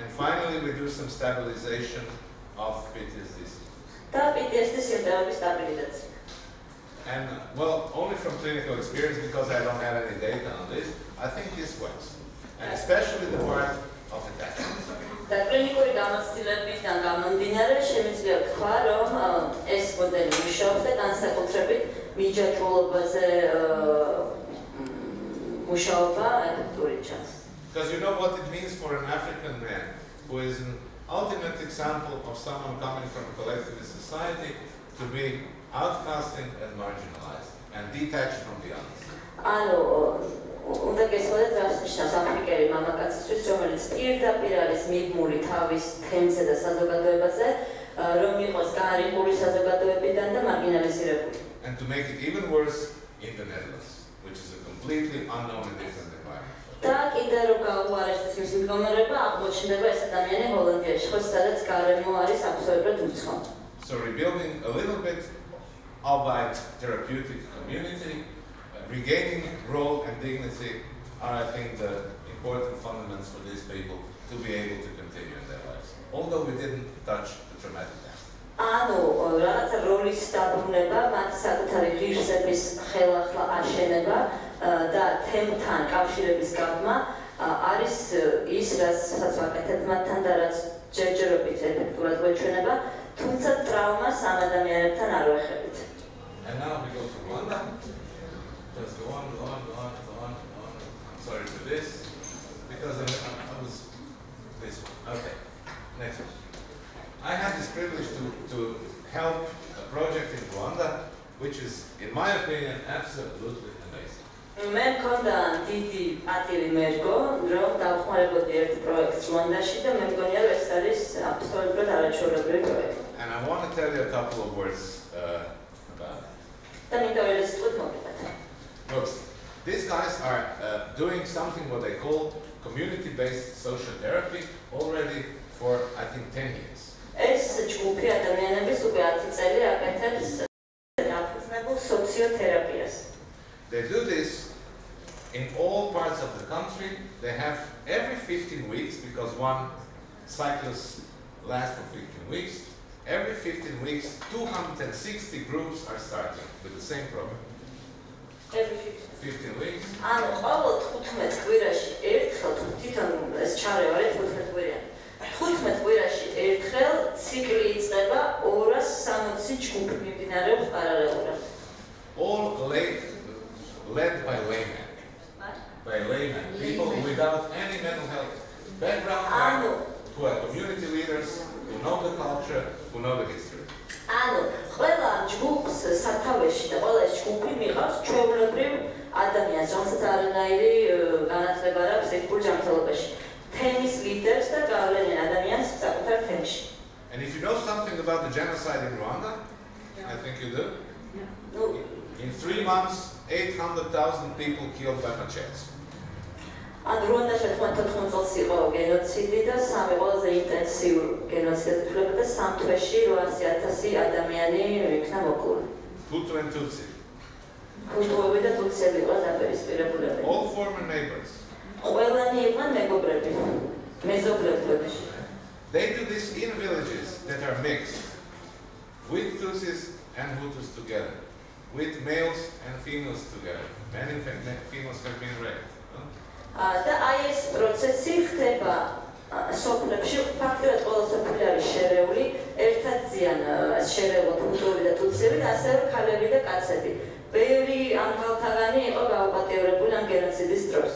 And finally, we do some stabilization of PTSD. და PTSD სიმპტომების სტაბილიზაცია. And well, only from clinical experience, because I don't have any data on this, I think this works. And especially the part of attachment. და კლინიკური გამოცდილებიდან გამომდინარე შემიძლია ვთქვა, რომ ეს მოდელი მუშაობს და განსაკუთრებით მიჯაჭვულობაზე მუშაობა ეფექტური ჩანს. Because you know what it means for an African man who is an ultimate example of someone coming from a collectivist society to be outcasted and marginalized and detached from the others. ანუ უნდა გესმოდეთ, რას ნიშნავს აფრიკელი მამაკაცისთვის, რომელიც რომელიც პირდაპირ არის მიბმული თავის თემზე და საზოგადოებაზე, რომ იყოს გაარიყული საზოგადოებიდან და მარგინალიზირებული. And to make it even worse, in the Netherlands, which is a completely unknown and different environment. და კიდე რო გაუარესდეს მის მდგომარეობა, აღმოჩნდება ეს ადამიანი ჰოლანდიაში, ხო სადაც გარემო არის აბსოლუტურად უცხო. So rebuilding a little bit, albeit therapeutic community, regaining role and dignity are, I think, the important fundamentals for these people to be able to continue in their lives. Although we didn't touch the traumatic past. ანუ რაღაცა როლის დაბრუნება, მათ საკუთარი ღირსების ხელახლა აშენება და თემთან კავშირების გაბმა არის ის, რასაც ვაკეთებ მათთან და რაც ჯერჯერობით ეფექტურად გვეჩვენება, თუმცა ტრაუმას ამ ადამიანებთან არ ვეხებით. And now we go to Rwanda. Just go on. I'm sorry for this, because I was this one. Okay, next one. I had this privilege to help a project in Rwanda, which is, in my opinion, absolutely amazing. მე მქონდა დიდი პატივი მერგო, რომ დავხმარებოდი ერთ პროექტს რუანდაში და მე მგონია, რომ ეს არის აბსოლუტურად არაჩვეულებრივი პროექტი. And I want to tell you a couple of words about it. და მინდა ვერ სიტყვით მოგებათ. Look, these guys are doing something what they call community-based social therapy already for, I think, 10 years. ეს ჯგუფი ადამიანების უკვე 10 წელი აკეთებს დაფუძნებულ სოციოთერაპიას. They do this in all parts of the country. They have every 15 weeks, because one cyclus lasts for 15 weeks. Every 15 weeks, 260 groups are starting with the same program. Every 15 weeks. ანუ ყოველ 15 კვირაში ერთხელ თვითონ ეს ჩარევა არის 15 კვირიანი. 15 კვირაში ერთხელ ციკლი იწყება 260 ჯგუფი მიმდინარეობს პარალელურად. All led by laymen. By laymen. People without any mental health background, who are community leaders, who know the culture, who know the history. ანუ ყველა ჯგუფს სათავეში და ყველა ჯგუფი მიღავს ჩვეულებრივ ადამიანს, რომელსაც არანაირი განათლება არ აქვს ფსიქიკურ ჯანმრთელობაში. თემის ლიდერს და გავლენიან ადამიანს საკუთარ თემში. And if you know something about the genocide in Rwanda, I think you do. In 3 months, 800,000 people killed by machetes. ანუ რუანდაში 94 წელს იყო გენოციდი და სამი ყველაზე ინტენსიური გენოციდი იქნება და სამ თვეში 800,000 ადამიანი იქნა მოკლული. Hutu and Tutsi. ჰუტუები და ტუციები იყო დაპირისპირებულები. All former neighbors. ყველანი იყვნენ მეგობრები, მეზობლები. They do this in villages that are mixed, with Tutsis and Hutus together, with males and females together. Many females have been raped. და აი ეს პროცესი ხდება სოფლებში, ფაქტობრივად ყველა სოფელი არის შერეული, ერთად ძიან შერეულად ჰუტუები და ტუციები და ასევე ქალები და კაცები. ბევრი ამ ხალხთაგანი იყო გაუპატიურებული ამ გენოციდის დროს.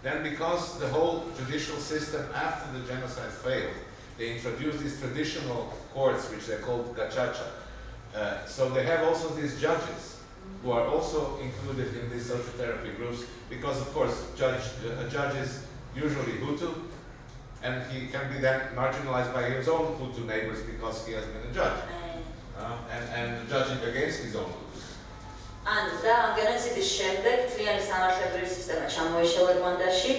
Then, because the whole judicial system after the genocide failed, they introduced these traditional courts, which they called gacaca. So they have also these judges, who are also included in these social therapy groups, because of course a judge is usually Hutu, and he can be then marginalized by his own Hutu neighbors because he has been a judge, and judging against his own Hutus. ანუ და გენოციდის შემდეგ თლიანი სამართლებრივი სისტემა ჩამოიშალა რუანდაში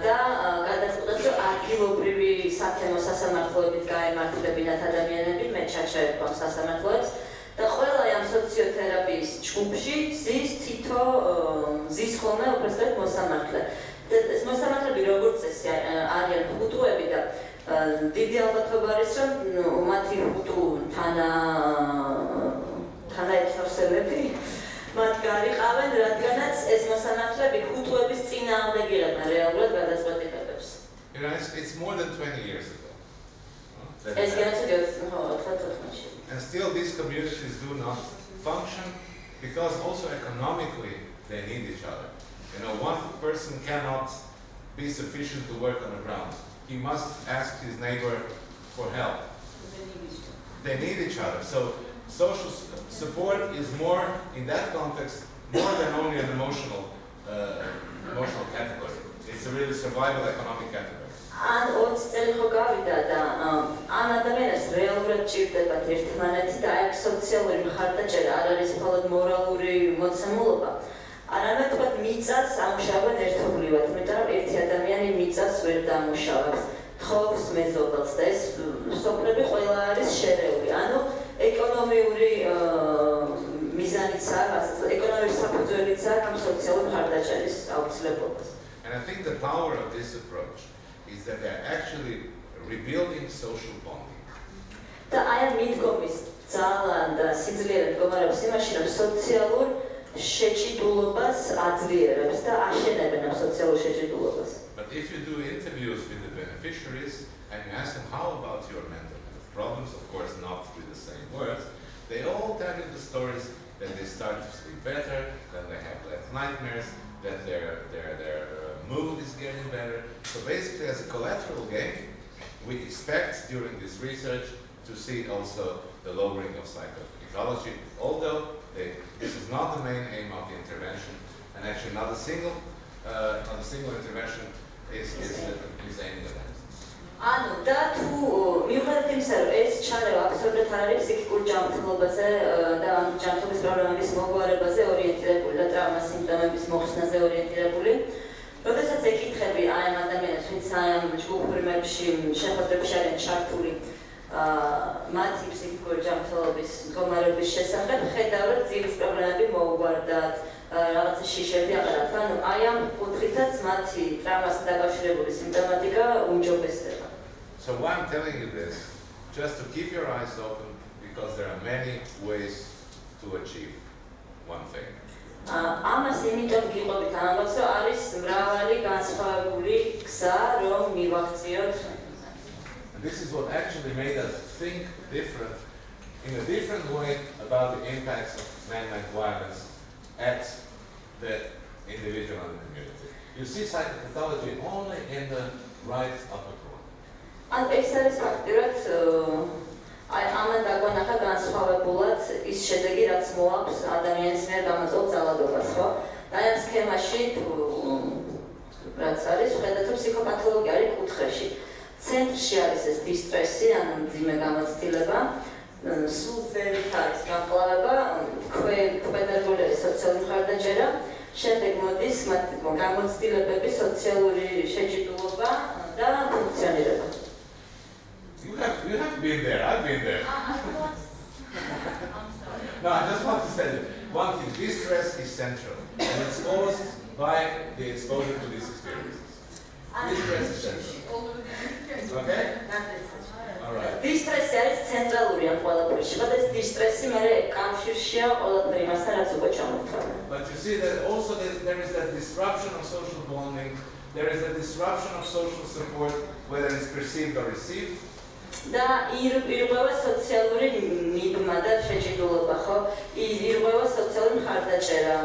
და გადაწყვიტეს, რომ ადგილობრივი სათემო სასამართლოებით გაემართლებინათ ადამიანები, მე ჩაჩერებ ამ სასამართლოებს და ყველა ამ სოციოთერაპიის ჯგუფში ზის ხოლმე უბრალოდ მოსამართლე. და ეს მოსამართლები როგორც წესი არიან ჰუტუები და დიდი ალბათობა არის, რომ მათი ჰუტუ თანაეთნოსელები მათ გარიყავენ, რადგანაც ეს მოსამართლები ჰუტუების წინააღმდეგ იღებენ რეალურად გადაწყვეტილებებს. It's more than 20 years ago. ეს გენოციდი 94-ში. And still these communities do not function because also economically they need each other. You know, one person cannot be sufficient to work on the ground. He must ask his neighbor for help. They need each other. So social support is more, in that context, more than only an emotional category. It's a really survival economic category. ან 20 წელი ხო გავიდა და ამ ადამიანებს რეალურად ჭირდებათ ერთმანეთი და აქ სოციალური მხარდაჭერა არ არის მხოლოდ მორალური მოცემულობა, არამედ თქვათ მიწას ამუშავებენ ერთობლივად, იმიტომ რომ ერთი ადამიანი მიწას ვერ დამუშავებს, თხოვს მეზობელს და ეს სოფლები ყველა არის შერეული, ანუ ეკონომიური მიზანიც აქვს, ეკონომიკური საფუძველიც აქვს ამ სოციალური მხარდაჭერის აუცილებლობას. And I think the power of this approach is that they're actually rebuilding social bonding. და აი ამ მიდგომის ძალა და სიძლიერე მდგომარეობს იმაში, რომ სოციალურ შეჭიდულობას აძლიერებს და აშენებენ ამ სოციალურ შეჭიდულობას. But if you do interviews with the beneficiaries and you ask them how about your mental health problems, of course not with the same words, they all tell you the stories that they start to sleep better, that they have less nightmares, that their mood is getting better. So basically, as a collateral gain, we expect during this research to see also the lowering of psychopathology, although this is not the main aim of the intervention, and actually not a single intervention is aiming at that. ანუ და თუ მიუხედავად იმისა, რომ ეს ჩარევა აბსოლუტურად არ არის ფსიქიკურ ჯანმრთელობაზე და ამ ჯანმრთელობის პრობლემების მოგვარებაზე ორიენტირებული და ტრავმას სიმპტომების მოხსნაზე ორიენტირებული, როდესაც ეკითხები აი ამ ადამიანებს, ვინც ამ ჯგუფური მებში შეხვედრებში არიან ჩართული მათი ფსიქიკური ჯანმრთელობის მდგომარეობის შესახებ, ხედავ, რომ ძილის პრობლემები მოუგვარდათ, რაღაცა შიშები აყარათ, ანუ აი ამ კუთხითაც მათი ტრავმასთან დაკავშირებული სიმპტომატიკა უმჯობესდება. So why I'm telling you this, just to keep your eyes open, because there are many ways to achieve one thing. ამას იმიტომ გიყვებით ამბობს, რომ არის მრავალი განსხვავებული გზა, რომ მივახციოთ. And this is what actually made us think different, in a different way about the impacts of man-made violence at the individual and the community. You see psychopathology only in the right upper corner. ან ეს არის ფაქტურად აი ამან დაგვანახა განსხვავებულად ის შედეგი, რაც მოაქვს ადამიანის მიერ გამოწვეულ ძალადობას, ხო? და აი ამ სქემაში რაც არის, ხედავთ, რომ ფსიქოპათოლოგია არის კუთხეში. ცენტრში არის ეს დისტრესი, ანუ მძიმე გამოცდილება, სულ ზევით არის გამკლავება, ქვედარგული არის სოციალური მხარდაჭერა, შემდეგ მოდის გამოცდილებები, სოციალური შეჭიდულობა და ფუნქციონირება. You have been there, I've been there. I'm sorry. No, I just want to say that one thing, distress is central, and it's caused by the exposure to these experiences. Distress is central. Okay? All right. დისტრესი არის ცენტრალური ამ ყველაფერში, but ეს დისტრესი მე კავშირშია ყველაფერი მასთან, რაც უკვე ჩამოთვალე. But you see that also there is that disruption of social bonding, there is a disruption of social support, whether it's perceived or received. და ირღვევა სოციალური მიბმა და შეჭიდულობა, ხო? ირღვევა სოციალური მხარდაჭერა,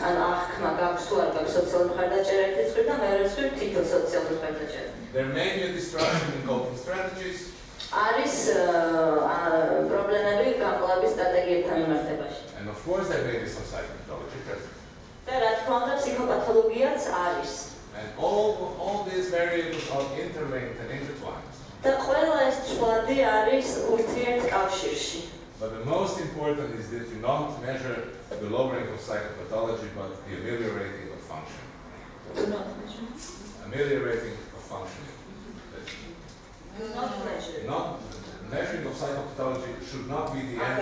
ან აღქმა გაქვს თუ არ გაქვს სოციალური მხარდაჭერა ერთი მხრივ და მეორე მხრივ თვითონ სოციალური მხარდაჭერა. There may be a disruption in coping strategies. არის პრობლემები გამკლავების სტრატეგიებთან მიმართებაში. And of course there may be some psychopathology present. და რა თქმა უნდა ფსიქოპათოლოგიაც არის. And all these variables are interlinked and intertwined. და ყველა ეს ცვლადი არის ურთიერთკავშირში. But the most important is that you don't measure the lowering of psychopathology, but the ameliorating of function. Ameliorating of function. Not measured. Not measuring of psychopathology should not be the end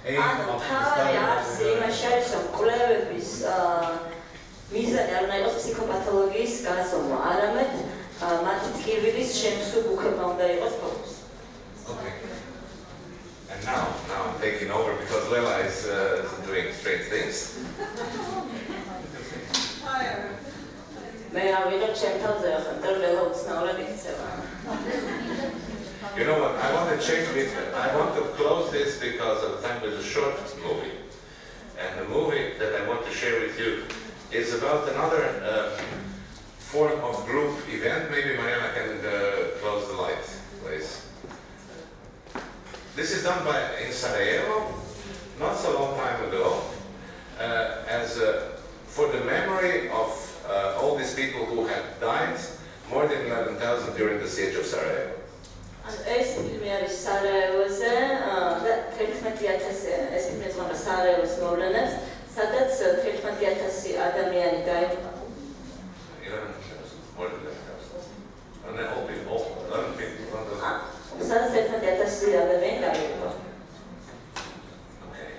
aim ანუ of the თავი არის study. იმაში არის, რომ კვლევების მიზანი არ უნდა იყოს ფსიქოპათოლოგიის გაზომვა, არამედ მათი ტკივილის შემსუბუქება უნდა იყოს ფოკუსი. Okay. And now I'm taking over because Lela is doing strange things. მე არ ვიღებ ჩემ თავზე ახლა, და ლელა უცნაურად იქცევა. You know what? I want to change it. I want to close this because of the time. There's a short movie, and the movie that I want to share with you is about another form of group event. Maybe Mariana can close the lights, please. This is done in Sarajevo, not so long time ago, as for the memory of all these people who have died more than 11,000 during the siege of Sarajevo. ეს ფილმი არის სარაევოზე და 11,000 ეს ფილმი ზღვა სარაევოს მოვლენებს, სადაც 11,000 ადამიანი დაიღუპა. 11,000, more than 11,000. And then all people, 11 people, 1,000. სადაც 11,000 ადამიანი დაიღუპა. Okay.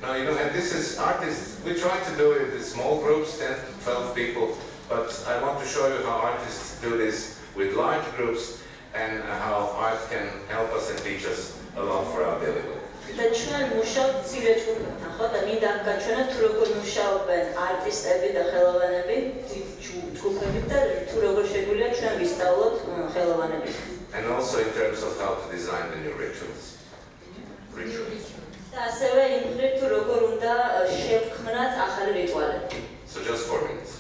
Now, you know, and this is artists, we try to do it in small groups, 10 to 12 people, but I want to show you how artists do this with large groups and how art can help us and teach us a lot for our daily life. და ჩვენ მუშაობთ მცირე ჯგუფებთან, ხო? და მინდა გაჩვენოთ თუ როგორ მუშაობენ არტისტები და ხელოვანები დიდ ჯგუფებით და თუ როგორ შეგვიძლია ჩვენ ვისწავლოთ ხელოვანებით. And also in terms of how to design the new rituals. და ასევე იმ მხრივ თუ როგორ უნდა შევქმნათ ახალი რიტუალები. So just 4 minutes.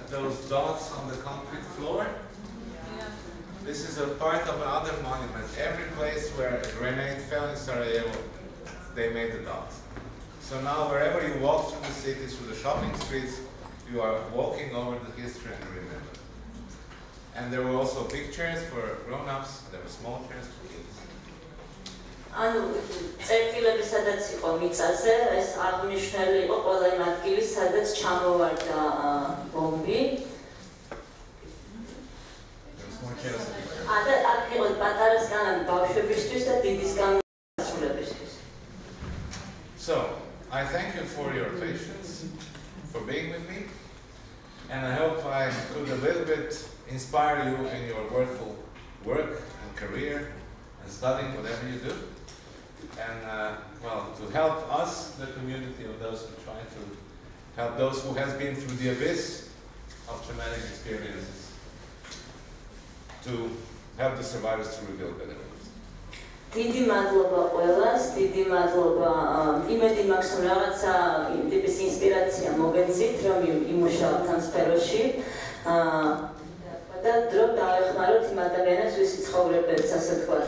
Those dots on the concrete floor. This is a part of another monument. Every place where a grenade fell in Sarajevo, they made the dots. So now wherever you walk through the city, through the shopping streets, you are walking over the history and remember. And there were also big chairs for grown-ups, there were small chairs for kids. ანუ წერტილები სადაც იყო მიწაზე, ეს აღნიშნული იყო ყველა იმ ადგილი, სადაც ჩამოვარდა ბომბი. და აქ იყო პატარასგან ბავშვებისთვის და დიდისგან ასრულებისთვის. So, I thank you for your patience, for being with me, and I hope I could a little bit inspire you in your worthful work and career and studying, whatever you do. And well, to help us, the community of those who try to help those who has been through the abyss of traumatic experiences, to help the survivors to rebuild better lives. დიდი მადლობა ყველას, დიდი მადლობა იმედი მაქვს რომ რაღაცა ტიპის ინსპირაცია მოგეცით რომ იმუშაოთ ამ სფეროში და დრო დაეხმაროთ იმ ადამიანებს ვისი ცხოვრებაც ასე ვთქვათ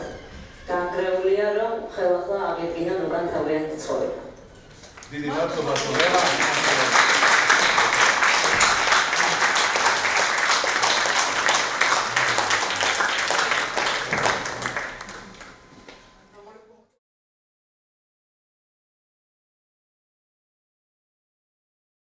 განგრეულია რომ ხელახლა აღედგინონ უკან თავიანთი ცხოვრება. დიდი მადლობა.